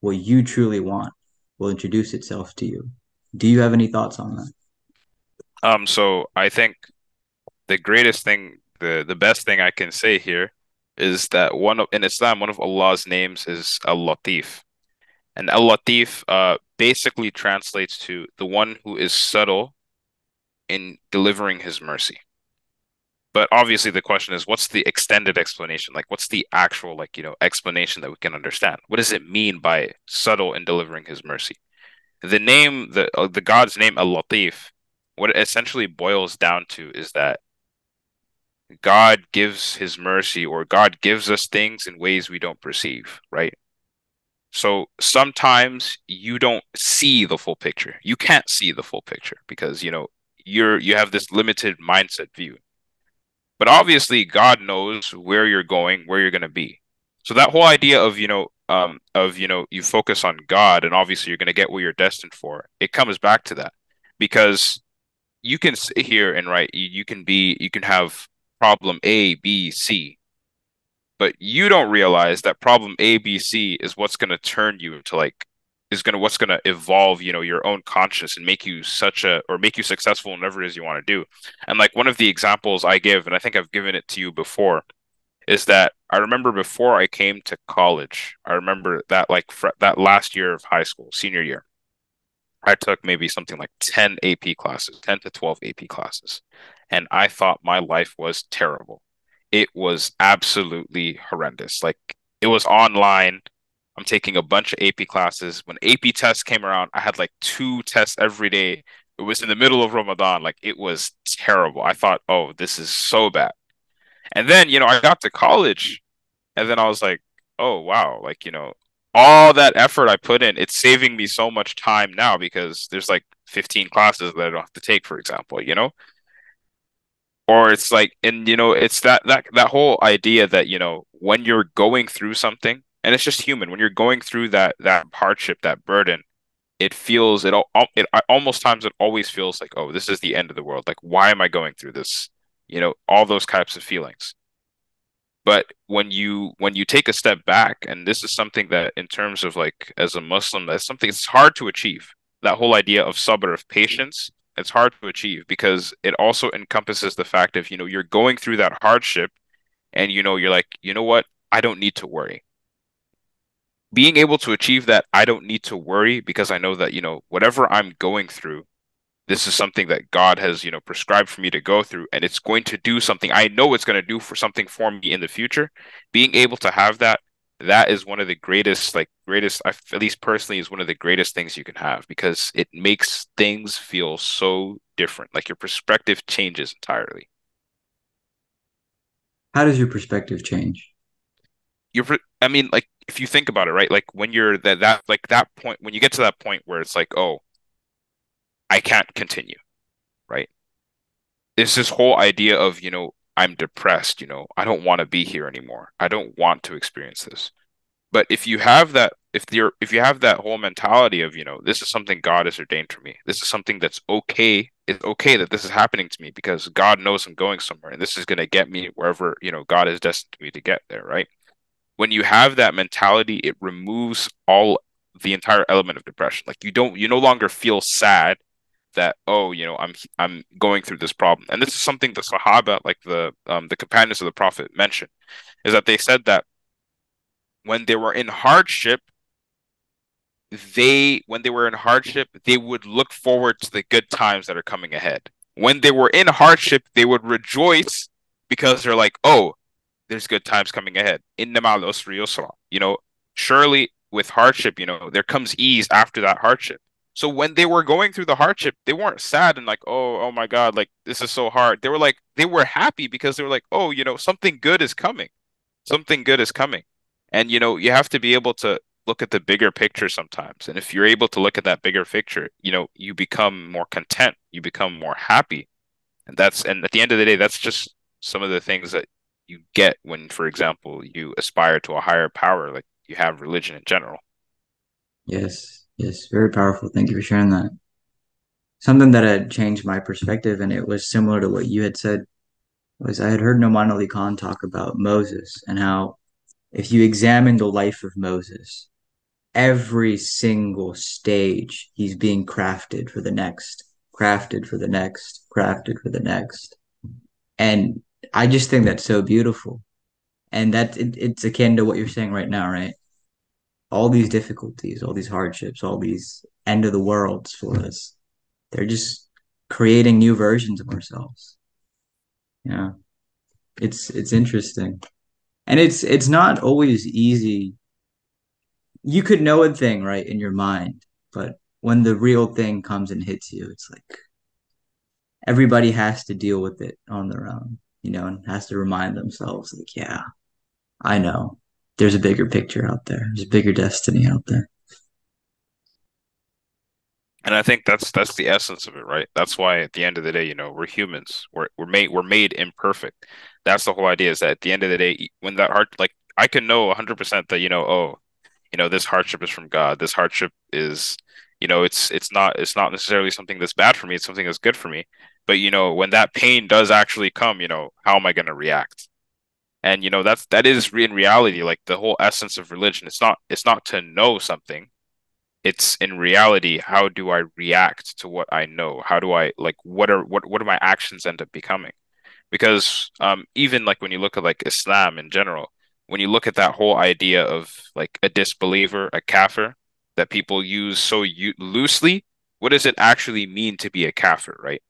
what you truly want will introduce itself to you. Do you have any thoughts on that? So I think the greatest thing, the best thing I can say here is that in Islam, one of Allah's names is Al-Latif. And Al-Latif basically translates to the one who is subtle in delivering his mercy. But obviously the question is, what's the extended explanation? Like, what's the actual, like, explanation that we can understand? What does it mean by subtle in delivering his mercy? The God's name Al-Latif, what it essentially boils down to is that God gives his mercy, or God gives us things in ways we don't perceive, right? So sometimes you don't see the full picture. You can't see the full picture because, you have this limited mindset view. But obviously God knows where you're going, where you're going to be. So that whole idea of, you focus on God and obviously you're going to get what you're destined for. It comes back to that because you can sit here and write, you can have problem A, B, C, but you don't realize that problem A, B, C is what's going to turn you into what's going to evolve, your own conscious and make you or make you successful in whatever it is you want to do. And like one of the examples I give, and I think I've given it to you before, is that I remember before I came to college, I remember that like that last year of high school, senior year, I took maybe something like 10 AP classes, 10 to 12 AP classes. And I thought my life was terrible. It was absolutely horrendous. Like it was online. I'm taking a bunch of AP classes. When AP tests came around, I had like two tests every day. It was in the middle of Ramadan. Like it was terrible. I thought, oh, this is so bad. And then, I got to college and then I was like, oh, wow. Like, all that effort I put in, it's saving me so much time now because there's like 15 classes that I don't have to take, for example. Or it's like, and it's that whole idea that, when you're going through something, and it's just human, when you're going through that hardship, that burden, it feels it almost times it always feels like, oh, this is the end of the world. Like, why am I going through this? All those types of feelings. But when you take a step back, and this is something that in terms of like as a Muslim, that's something it's hard to achieve. That whole idea of sabr, of patience, it's hard to achieve because it also encompasses the fact of, you're going through that hardship and you're like, you know what? I don't need to worry. Being able to achieve that, I don't need to worry because I know that, whatever I'm going through, this is something that God has, prescribed for me to go through, and it's going to do something. I know it's going to do for something for me in the future. Being able to have that, that is one of the greatest, at least personally, is one of the greatest things you can have because it makes things feel so different. Like your perspective changes entirely. How does your perspective change? I mean, like if you think about it, right? Like when you're that point, when you get to that point where it's like, oh, I can't continue, right? It's this whole idea of, I'm depressed, I don't want to be here anymore. I don't want to experience this. But if you have that whole mentality of, this is something God has ordained for me. This is something that's okay. It's okay that this is happening to me because God knows I'm going somewhere and this is going to get me wherever, God has destined me to get there, right? When you have that mentality, it removes the entire element of depression. Like you no longer feel sad that, oh, I'm going through this problem. And this is something the Sahaba, like the companions of the Prophet mentioned, is that they said that when they were in hardship, when they were in hardship, they would look forward to the good times that are coming ahead. When they were in hardship, they would rejoice because they're like, oh, there's good times coming ahead. Inna ma'al usri yusra. Surely with hardship, there comes ease after that hardship. So when they were going through the hardship, they weren't sad and like, oh my God, like this is so hard. They were happy because they were like, oh, something good is coming. Something good is coming. And you have to be able to look at the bigger picture sometimes. And if you're able to look at that bigger picture, you become more content, you become more happy. And at the end of the day, that's just some of the things that you get when, for example, you aspire to a higher power, like you have religion in general. Yes, yes, very powerful. Thank you for sharing that. Something that had changed my perspective, and it was similar to what you had said, was I had heard Noman Ali Khan talk about Moses and how if you examine the life of Moses, every single stage he's being crafted for the next, crafted for the next, crafted for the next. And I just think that's so beautiful. And it's akin to what you're saying right now, right? All these difficulties, all these hardships, all these end of the worlds for us, they're just creating new versions of ourselves. Yeah. It's interesting. And it's not always easy. You could know a thing, right, in your mind, but when the real thing comes and hits you, it's like everybody has to deal with it on their own, and has to remind themselves, like, yeah, I know. There's a bigger picture out there. There's a bigger destiny out there. And I think that's the essence of it, right? That's why at the end of the day, we're humans. We're made imperfect. That's the whole idea is that at the end of the day, when that heart like I can know 100% that, oh, this hardship is from God. This hardship is, it's not necessarily something that's bad for me. It's something that's good for me. But when that pain does actually come, how am I going to react? And that is in reality like the whole essence of religion. It's not to know something. It's in reality, how do I react to what I know? How do I like what do my actions end up becoming? Because even like when you look at like Islam in general, when you look at that whole idea of like a disbeliever, a kafir, that people use so loosely, what does it actually mean to be a kafir, right?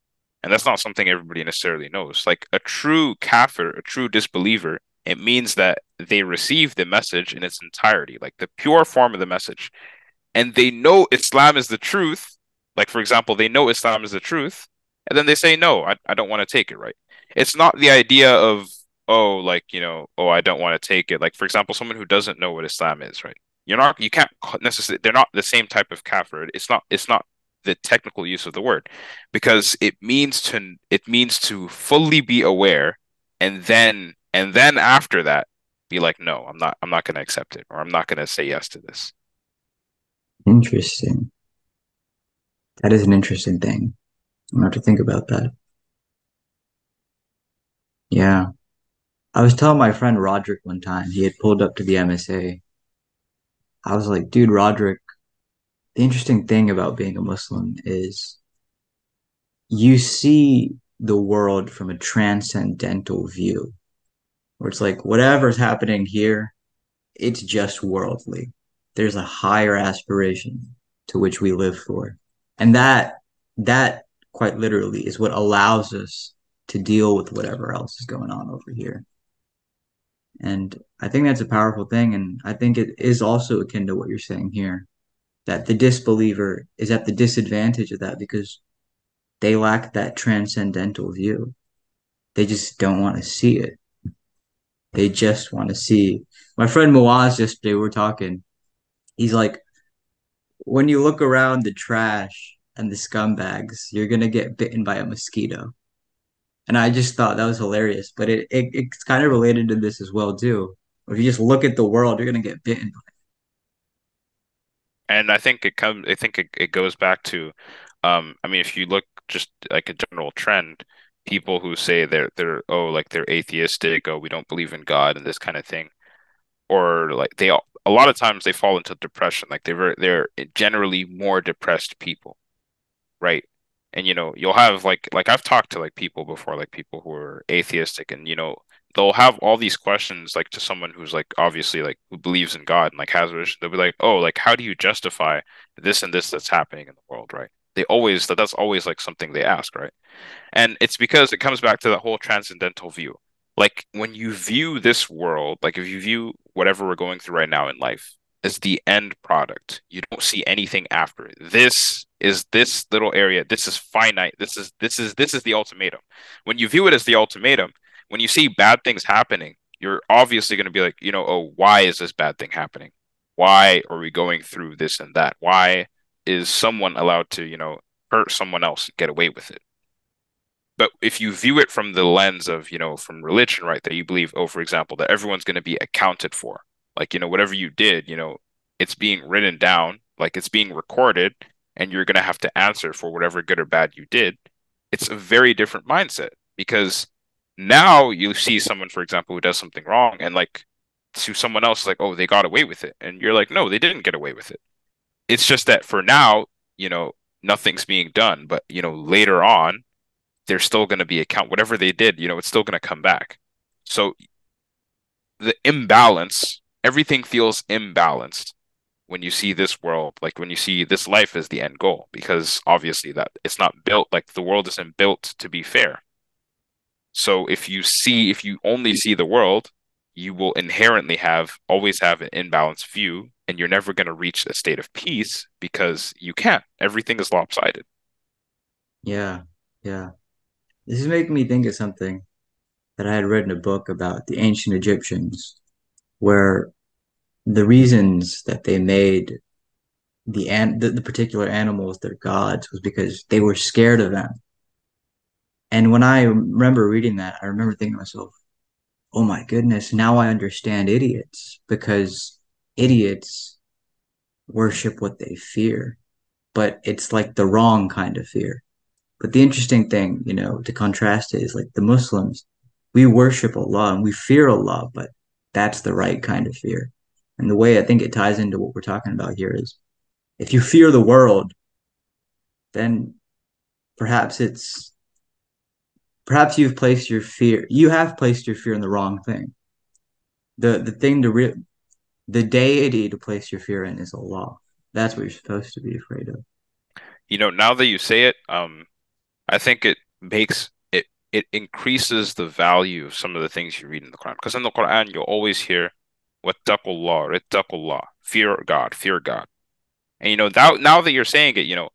And that's not something everybody necessarily knows. Like a true kafir, a true disbeliever, it means that they receive the message in its entirety, like the pure form of the message, and they know Islam is the truth. Like, for example, they know Islam is the truth, and then they say, no, I don't want to take it, right? It's not the idea of, oh, like, oh, I don't want to take it. Like, for example, someone who doesn't know what Islam is, right? You can't necessarily, they're not the same type of kafir. It's not the technical use of the word because it means to fully be aware and then after that be like, no, I'm not going to accept it or I'm not going to say yes to this. Interesting. That is an interesting thing. I'm gonna have to think about that. Yeah. I was telling my friend Roderick one time, he had pulled up to the MSA. I was like, dude, Roderick, the interesting thing about being a Muslim is you see the world from a transcendental view, where it's like whatever's happening here, it's just worldly. There's a higher aspiration to which we live for. And that quite literally is what allows us to deal with whatever else is going on over here. And I think that's a powerful thing. And I think it is also akin to what you're saying here, that the disbeliever is at the disadvantage of that because they lack that transcendental view. They just don't want to see it. They just want to see. My friend Moaz yesterday, we were talking. He's like, when you look around the trash and the scumbags, you're gonna get bitten by a mosquito. And I just thought that was hilarious. But it's kind of related to this as well too. If you just look at the world, you're gonna get bitten. And I think it goes back to, I mean, if you look just like a general trend, people who say like they're atheistic, oh, we don't believe in God and this kind of thing, or like a lot of times they fall into depression, like they're generally more depressed people, right? And you'll have like I've talked to like people before, like people who are atheistic, and they'll have all these questions like to someone who's like obviously like who believes in God and like has a religion. They'll be like, oh, like how do you justify this and this that's happening in the world, right? That's always like something they ask, right? And it's because it comes back to the whole transcendental view. Like when you view this world, like if you view whatever we're going through right now in life as the end product, you don't see anything after it. This is this little area. This is finite. This is the ultimatum. When you view it as the ultimatum, when you see bad things happening, you're obviously going to be like, oh, why is this bad thing happening? Why are we going through this and that? Why is someone allowed to, hurt someone else and get away with it? But if you view it from the lens of, from religion, right, that you believe, oh, for example, that everyone's going to be accounted for, like, whatever you did, it's being written down, like it's being recorded, and you're going to have to answer for whatever good or bad you did. It's a very different mindset because now you see someone, for example, who does something wrong, and like to someone else, like, oh, they got away with it. And you're like, no, they didn't get away with it. It's just that for now, nothing's being done. But, later on, they're still going to be whatever they did, it's still going to come back. So the imbalance, everything feels imbalanced when you see this world, like when you see this life as the end goal, because obviously that it's not built, like the world isn't built to be fair. So if you only see the world, you will inherently always have an imbalanced view, and you're never going to reach a state of peace because you can't. Everything is lopsided. Yeah, yeah. This is making me think of something that I had read in a book about the ancient Egyptians, where the reasons that they made the particular animals their gods was because they were scared of them. And when I remember reading that, I remember thinking to myself, "Oh my goodness, now I understand idiots because idiots worship what they fear, but it's like the wrong kind of fear." But the interesting thing, to contrast it is like the Muslims, we worship Allah and we fear Allah, but that's the right kind of fear. And the way I think it ties into what we're talking about here is if you fear the world, then perhaps it's perhaps you have placed your fear in the wrong thing. The thing to the deity to place your fear in is Allah. That's what you're supposed to be afraid of. Now that you say it, I think it increases the value of some of the things you read in the Quran. Because in the Quran, you'll always hear "wattaqullah, ittaqullah," fear God, fear God. And now that you're saying it,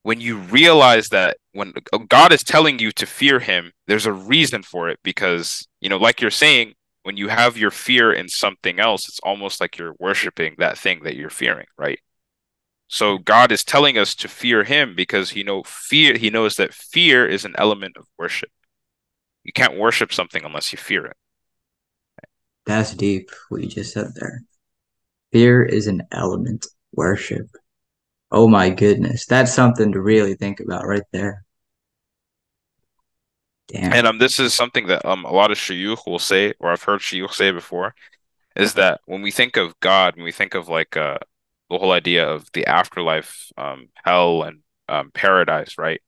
when you realize that when God is telling you to fear him, there's a reason for it because, like you're saying, when you have your fear in something else, it's almost like you're worshiping that thing that you're fearing, right? So God is telling us to fear him because he knows that fear is an element of worship. You can't worship something unless you fear it. That's deep, what you just said there. Fear is an element. Worship. Oh my goodness. That's something to really think about right there. And Damn. this is something that a lot of shuyukh will say, or I've heard shuyukh say before, is that when we think of God, when we think of like the whole idea of the afterlife, hell and paradise, right?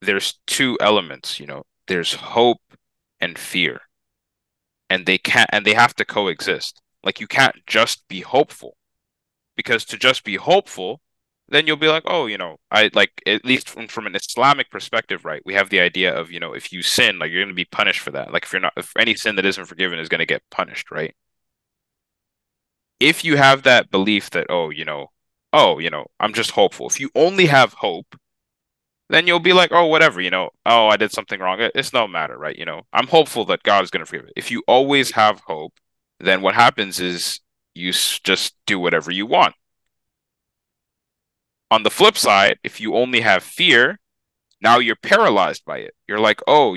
There's two elements, there's hope and fear, and they have to coexist. Like you can't just be hopeful because to just be hopeful, then you'll be like, oh, I like at least from an Islamic perspective, right? We have the idea of, if you sin, like you're going to be punished for that. Like if any sin that isn't forgiven is going to get punished, right? If you have that belief that, I'm just hopeful. If you only have hope, then you'll be like, oh, whatever, oh, I did something wrong. It's no matter, right? I'm hopeful that God is going to forgive it. If you always have hope, then what happens is just do whatever you want. On the flip side, if you only have fear, now you're paralyzed by it. You're like, oh,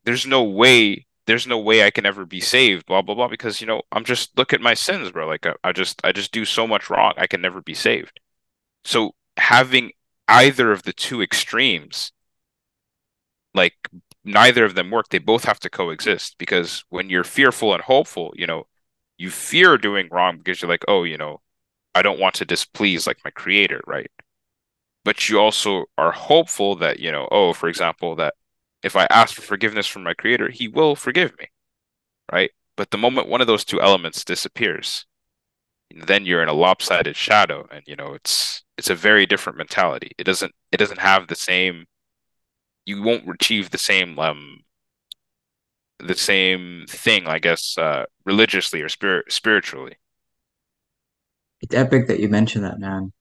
there's no way I can ever be saved, blah blah blah, because I'm just look at my sins, bro. Like I just do so much wrong, I can never be saved. So having either of the two extremes, like neither of them work. They both have to coexist because when you're fearful and hopeful, you fear doing wrong because you're like, oh, I don't want to displease like my creator, right? But you also are hopeful that, oh, for example, that if I ask for forgiveness from my creator, he will forgive me, right? But the moment one of those two elements disappears, then you're in a lopsided shadow, and it's a very different mentality. It doesn't have the same. You won't achieve the same thing, I guess, religiously or spiritually. It's epic that you mentioned that, man.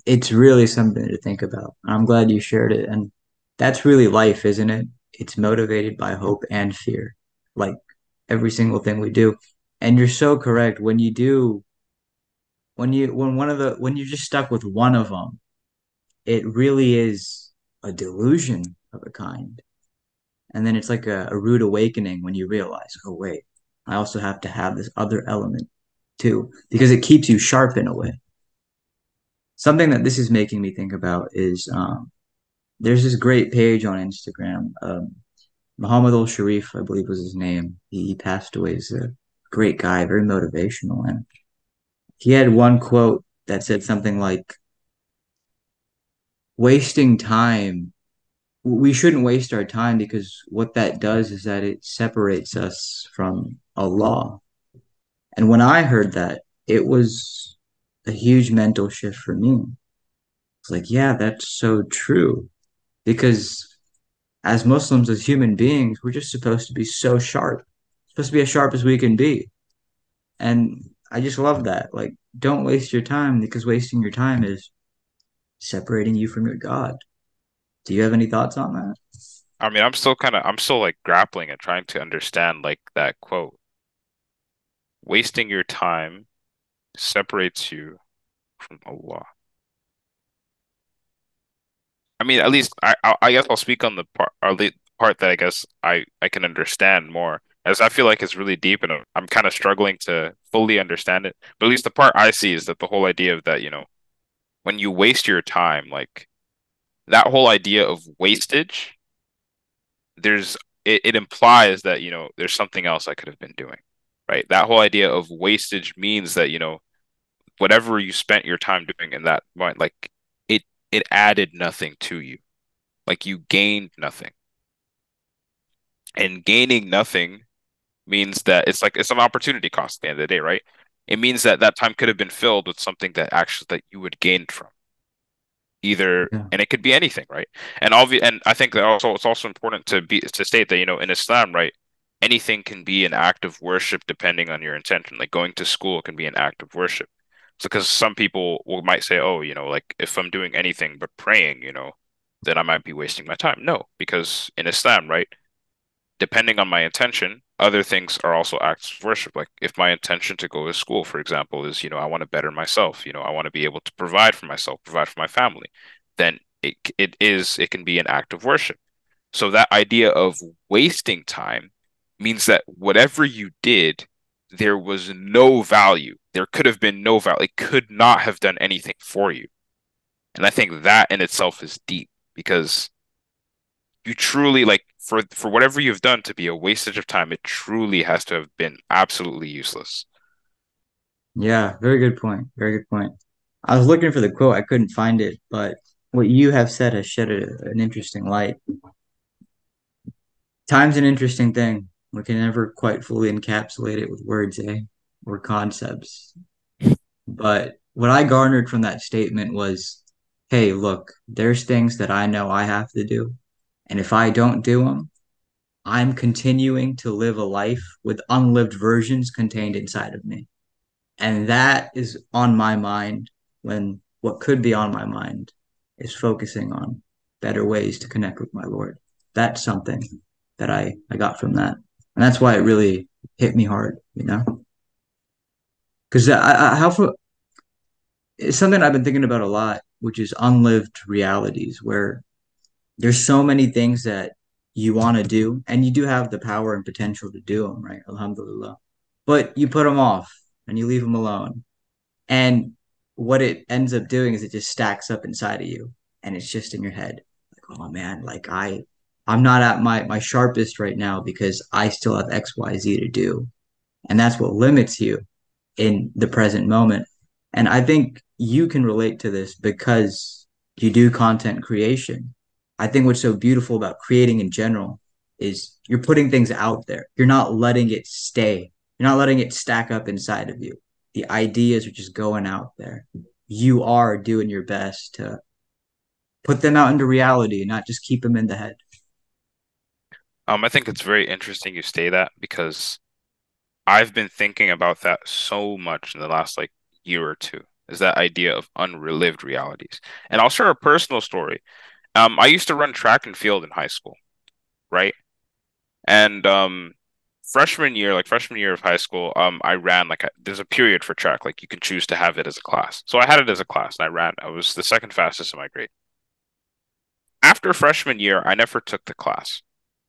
It's really something to think about. I'm glad you shared it. And that's really life, isn't it? It's motivated by hope and fear, like every single thing we do. And you're so correct. When you're just stuck with one of them, it really is a delusion. of a kind. And then it's like a rude awakening when you realize, oh, wait, I also have to have this other element too, because it keeps you sharp in a way. Something that this is making me think about is there's this great page on Instagram. Muhammad Al Sharif, I believe was his name. He passed away. He's a great guy, very motivational. And he had one quote that said something like, wasting time, we shouldn't waste our time because what that does is that it separates us from Allah. And when I heard that, it was a huge mental shift for me. It's like, yeah, that's so true. Because as Muslims, as human beings, we're just supposed to be so sharp, supposed to be as sharp as we can be. And I just love that. Like, don't waste your time because wasting your time is separating you from your God. Do you have any thoughts on that? I mean, I'm still like grappling and trying to understand like that quote. Wasting your time separates you from Allah. I mean, at least I guess I'll speak on the part or the part that I guess I can understand more, as I feel like it's really deep and I'm kind of struggling to fully understand it. But at least the part I see is that the whole idea of that, when you waste your time, like that whole idea of wastage, it implies that, there's something else I could have been doing, right? That whole idea of wastage means that, whatever you spent your time doing in that moment, like it it added nothing to you. Like you gained nothing. And gaining nothing means that it's an opportunity cost at the end of the day, right? It means that that time could have been filled with something that actually that you would gain from either, Yeah. and it could be anything, right? And I think that also it's also important to state that, in Islam, right, anything can be an act of worship depending on your intention. Like going to school can be an act of worship. So because some people might say, oh, like if I'm doing anything but praying, then I might be wasting my time. No, because in Islam, right, depending on my intention, other things are also acts of worship. Like if my intention to go to school, for example, is, I want to better myself, I want to be able to provide for myself, provide for my family, then it can be an act of worship. So that idea of wasting time means that whatever you did, there was no value. There could have been no value. It could not have done anything for you. And I think that in itself is deep because you truly like for whatever you've done to be a wastage of time, it truly has to have been absolutely useless. Yeah, very good point. Very good point. I was looking for the quote, I couldn't find it, but what you have said has shed an interesting light. Time's an interesting thing. We can never quite fully encapsulate it with words, eh? Or concepts. But what I garnered from that statement was, hey, look, there's things that I know I have to do. And if I don't do them, I'm continuing to live a life with unlived versions contained inside of me. And that is on my mind when what could be on my mind is focusing on better ways to connect with my Lord. That's something that I got from that. And that's why it really hit me hard, you know? Because how for it's something I've been thinking about a lot, which is unlived realities, where there's so many things that you want to do, and you do have the power and potential to do them, right? Alhamdulillah. But you put them off and you leave them alone. And what it ends up doing is it just stacks up inside of you and it's just in your head. Like, oh man, like I'm not at my sharpest right now because I still have XYZ to do. And that's what limits you in the present moment. And I think you can relate to this because you do content creation. I think what's so beautiful about creating in general is you're putting things out there. You're not letting it stay. You're not letting it stack up inside of you. The ideas are just going out there. You are doing your best to put them out into reality and not just keep them in the head. I think it's very interesting you say that because I've been thinking about that so much in the last like year or two, is that idea of unrelived realities. And I'll share a personal story. I used to run track and field in high school, right? And freshman year of high school, I ran there's a period for track, like you can choose to have it as a class. So I had it as a class and I ran. I was the second fastest in my grade. After freshman year, I never took the class.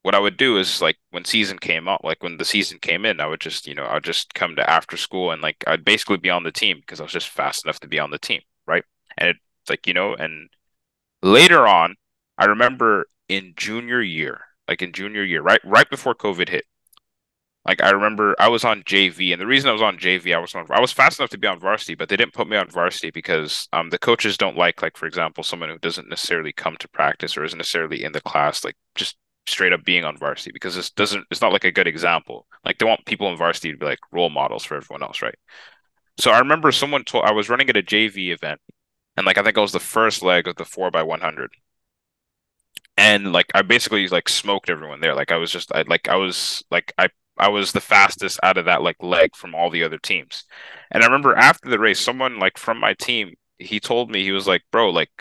What I would do is like when season came up, like when the season came in, I would just, I'd just come to after school and like I'd basically be on the team because I was just fast enough to be on the team, right? And it's like, and later on, I remember in junior year, like in junior year, right before COVID hit. Like I remember I was on JV, and the reason I was on JV, I was fast enough to be on varsity, but they didn't put me on varsity because the coaches don't like for example someone who doesn't necessarily come to practice or isn't necessarily in the class, like just straight up being on varsity because it's not like a good example. Like they want people in varsity to be like role models for everyone else, right? So I remember someone told I was running at a JV event, and like I think I was the first leg of the 4x100. And like I basically like smoked everyone there. Like I was just I was the fastest out of that like leg from all the other teams. And I remember after the race, someone like from my team, he told me he was like, "Bro, like,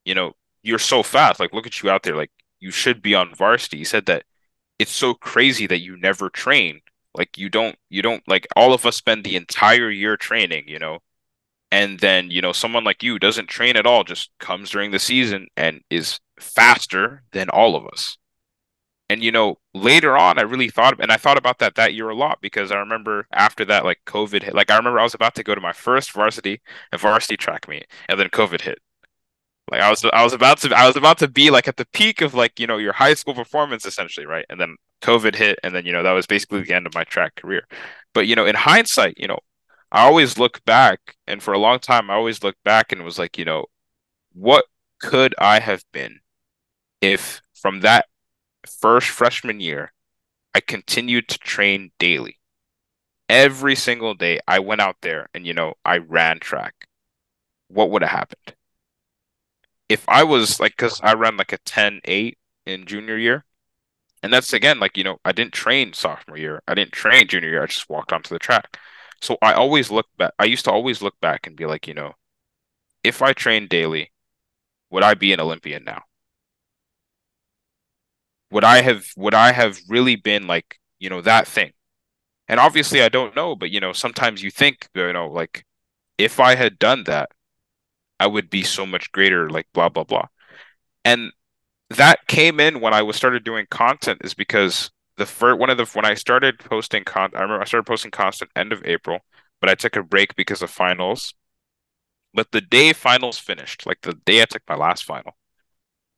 you know, you're so fast. Like look at you out there. Like you should be on varsity." He said that it's so crazy that you never train. Like you don't like all of us spend the entire year training, and then, someone like you doesn't train at all, just comes during the season and is faster than all of us. And, later on, I thought about that year a lot because I remember after that, like COVID hit, like I remember I was about to go to my first varsity track meet, and then COVID hit. Like I was about to be like at the peak of like, your high school performance essentially, right? And then COVID hit, and then, that was basically the end of my track career. But, in hindsight, I always look back, and for a long time, I always looked back and was like, what could I have been if from that first freshman year, I continued to train daily. Every single day, I went out there and, I ran track. What would have happened? If I was like, because I ran like a 10-8 in junior year. And that's again, like, I didn't train sophomore year. I didn't train junior year. I just walked onto the track. So I always look back. I used to always look back and be like, if I trained daily, would I be an Olympian now? Would I have really been like, that thing? And obviously I don't know, but sometimes you think, like if I had done that, I would be so much greater, like blah blah blah. And that came in when I was started doing content is because the first one of the when I started posting content, I remember I started posting content end of April, but I took a break because of finals. But the day finals finished, like the day I took my last final,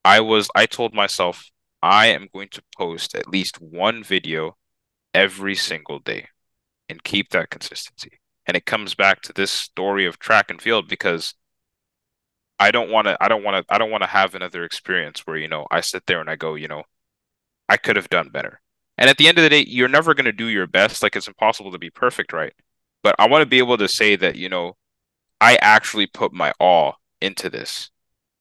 I told myself I am going to post at least one video every single day and keep that consistency. And it comes back to this story of track and field because I don't want to have another experience where, I sit there and I go, I could have done better. And at the end of the day, you're never going to do your best. Like it's impossible to be perfect, right? But I want to be able to say that, I actually put my all into this.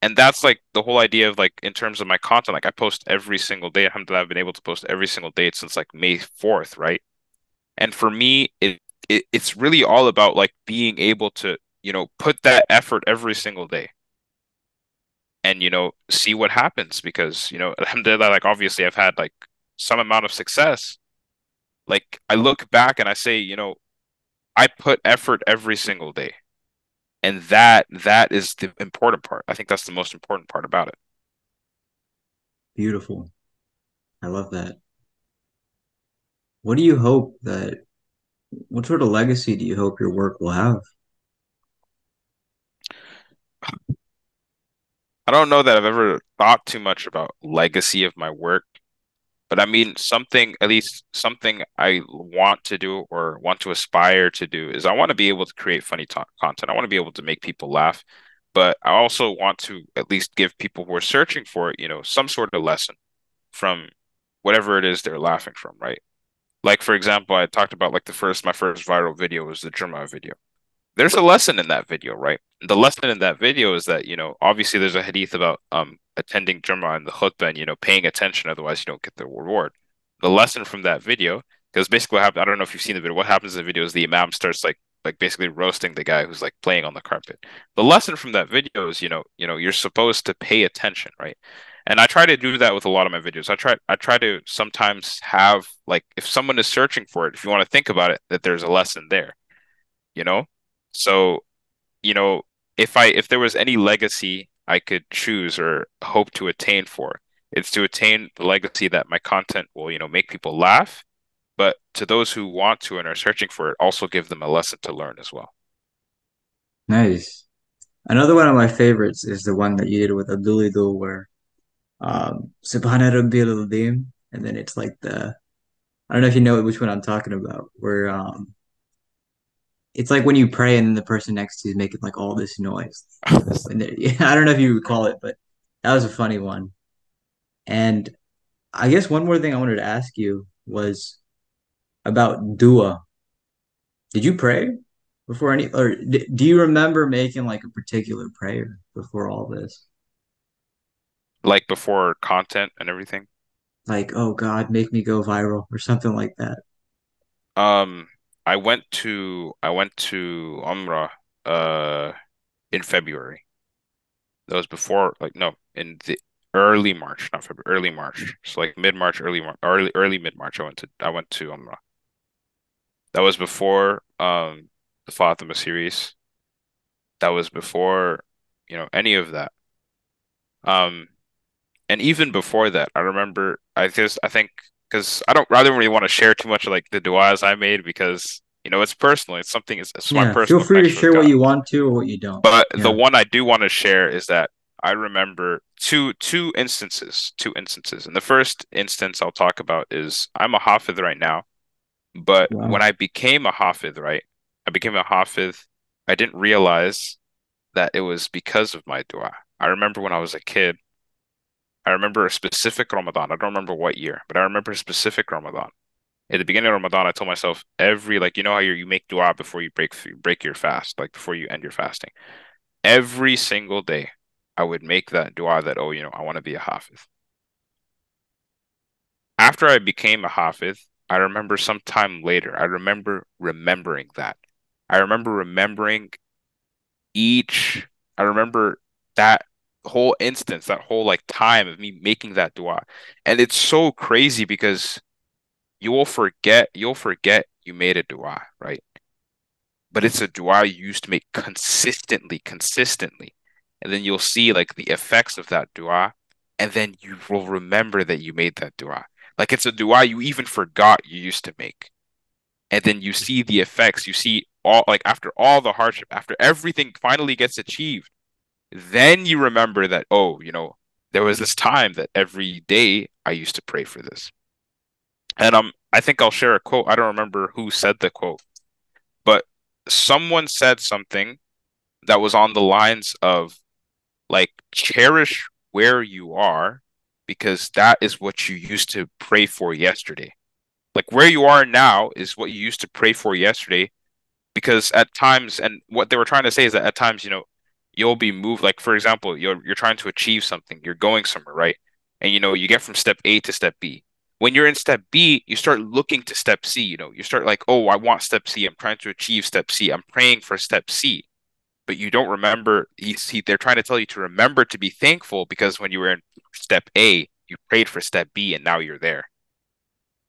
And that's like the whole idea of like in terms of my content, like I post every single day. Alhamdulillah, I've been able to post every single day since like May 4th, right? And for me, it's really all about like being able to, put that effort every single day and, see what happens because, alhamdulillah, like obviously I've had like some amount of success. Like I look back and I say, I put effort every single day. And that is the important part. I think that's the most important part about it. Beautiful. I love that. What do you hope that, what sort of legacy do you hope your work will have? I don't know that I've ever thought too much about legacy of my work, but I mean something, at least something I want to do or want to aspire to do is I want to be able to create funny content. I want to be able to make people laugh, but I also want to at least give people who are searching for it, some sort of lesson from whatever it is they're laughing from, right? Like for example, I talked about like my first viral video was the Juma video. There's a lesson in that video, right? The lesson in that video is that, obviously there's a hadith about attending Jummah and the khutbah and, paying attention, otherwise you don't get the reward. The lesson from that video, because basically what happened, I don't know if you've seen the video, what happens in the video is the imam starts like basically roasting the guy who's like playing on the carpet. The lesson from that video is, you're supposed to pay attention, right? And I try to do that with a lot of my videos. I try to sometimes have like if someone is searching for it, if you want to think about it, that there's a lesson there, you know? So, you know, if there was any legacy I could choose or hope to attain for. It's to attain the legacy that my content will, make people laugh, but to those who want to and are searching for it, also give them a lesson to learn as well. Nice. Another one of my favorites is the one that you did with Abdulidul, where Subhana Rabbil Azim, and then it's like I don't know if you know which one I'm talking about, where it's like when you pray and then the person next to you is making like all this noise. Yeah, I don't know if you recall it, but that was a funny one. And I guess one more thing I wanted to ask you was about dua. Did you pray before or do you remember making like a particular prayer before all this? Like before content and everything. Like, oh God, make me go viral or something like that. Um, I went to Umrah uh in February. That was before, like, no, in the early March, not February, early March. So like mid-March, early March, early mid-March. I went to Umrah. That was before the Fatima series. That was before, any of that. Um, and even before that, I remember I think because I don't really want to share too much of like the du'as I made because it's personal. It's my Yeah, feel personal free to connection with share what God. you want to or what you don't. But the Yeah. one I do want to share is that I remember two instances, two instances. And the first instance I'll talk about is I'm a Hafid right now, but when Wow. I became a Hafid, right? I became a Hafid, I didn't realize that it was because of my dua. I remember when I was a kid, I remember a specific Ramadan. I don't remember what year, but I remember a specific Ramadan. At the beginning of Ramadan, I told myself like how you make dua before you break your fast, like before you end your fasting. Every single day, I would make that dua that, oh, I want to be a hafiz. After I became a hafiz, I remember sometime later, I remember remembering that. I remember remembering each, I remember that whole instance, that whole like time of me making that dua. And it's so crazy because you'll forget you made a dua, right? But it's a dua you used to make consistently. And then you'll see like the effects of that dua, and then you will remember that you made that dua. Like it's a dua you even forgot you used to make. And then you see the effects, you see all like after all the hardship, after everything finally gets achieved, then you remember that, oh, there was this time that every day I used to pray for this. And I think I'll share a quote. I don't remember who said the quote, but someone said something that was on the lines of like cherish where you are because that is what you used to pray for yesterday. Like where you are now is what you used to pray for yesterday because at times and what they were trying to say is that at times, you'll be moved like for example, you're trying to achieve something, you're going somewhere, right? And you get from step A to step B. When you're in step B, you start looking to step C, you start like, "Oh, I want step C. I'm trying to achieve step C. I'm praying for step C." But you don't remember. They're trying to tell you to remember to be thankful because when you were in step A, you prayed for step B and now you're there.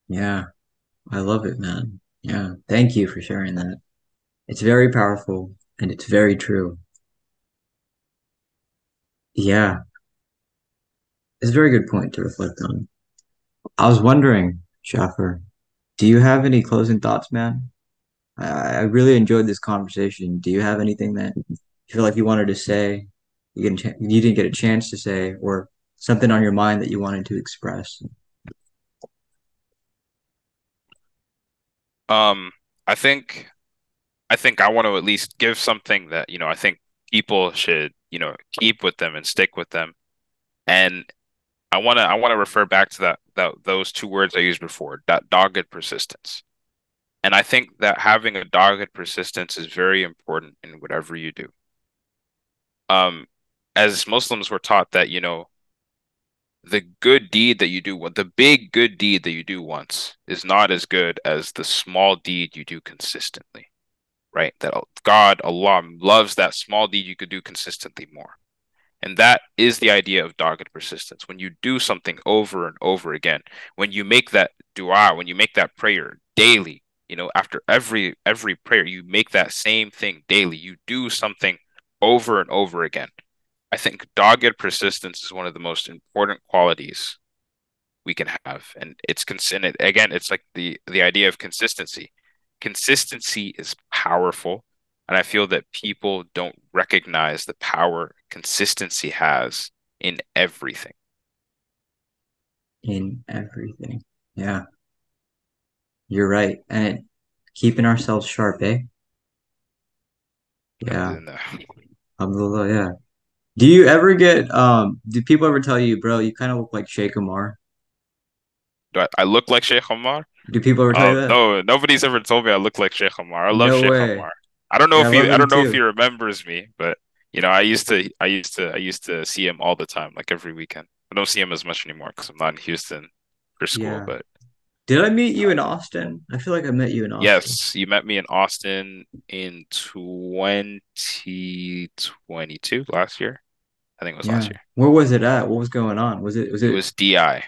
Yeah, I love it, man. Yeah. Thank you for sharing that. It's very powerful and it's very true. Yeah, it's a very good point to reflect on. I was wondering, Jafar, do you have any closing thoughts, man? I really enjoyed this conversation. Do you have anything that you feel like you wanted to say, you didn't get a chance to say, or something on your mind that you wanted to express? Um, I think I think I want to at least give something that, I think people should, keep with them and stick with them. And I want to refer back to that those two words I used before, that dogged persistence. And I think that having a dogged persistence is very important in whatever you do. Um, as Muslims were taught that, the good deed that you do, the big good deed that you do once is not as good as the small deed you do consistently, right? That God, Allah loves that small deed you could do consistently more. And that is the idea of dogged persistence. When you do something over and over again, when you make that dua, when you make that prayer daily, after every prayer, you make that same thing daily. You do something over and over again. I think dogged persistence is one of the most important qualities we can have. And it's consistent. Again, it's like the idea of consistency. Consistency is powerful, and I feel that people don't recognize the power consistency has in everything. in everything. Yeah, you're right. And keeping ourselves sharp, eh? Yeah. Alhamdulillah. Alhamdulillah, yeah. Do you ever get do people ever tell you, bro, you kind of look like Sheikh Amar? Do I look like Sheikh Omar? Do people ever tell you that? No, nobody's ever told me I look like Sheikh Omar. I love No Sheikh way. Omar. Yeah, I love I him don't know if he too. remembers me, but I used to see him all the time, like every weekend. I don't see him as much anymore because I'm not in Houston for school, Yeah. but Did I meet you uh, in Austin? I feel like I met you in Austin. yes, you met me in Austin in 2022, last year. I think it was Yeah. last year. Where was it at? What was going on? Was It it was DI.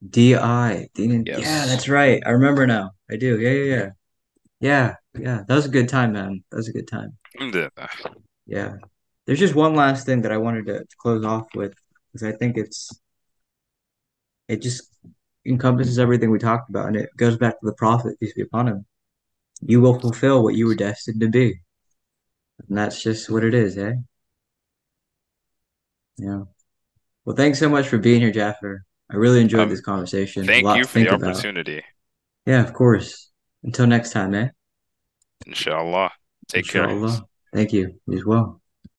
DI? Yeah, Yes. that's right. I remember now. I do. Yeah, yeah, yeah. Yeah, yeah. That was a good time, man. That was a good time. Alhamdulillah. Yeah. There's just one last thing that I wanted to close off with because I think it just encompasses everything we talked about and it goes back to the prophet, peace be upon him. You will fulfill what you were destined to be. And that's just what it is, eh? Yeah. Well, thanks so much for being here, Jaffer. I really enjoyed this Um, conversation. A Thank lot you to for the think about. opportunity. Yeah, of course. Until next time, eh? Inshallah. Take care. Inshallah. Thank you. You as well.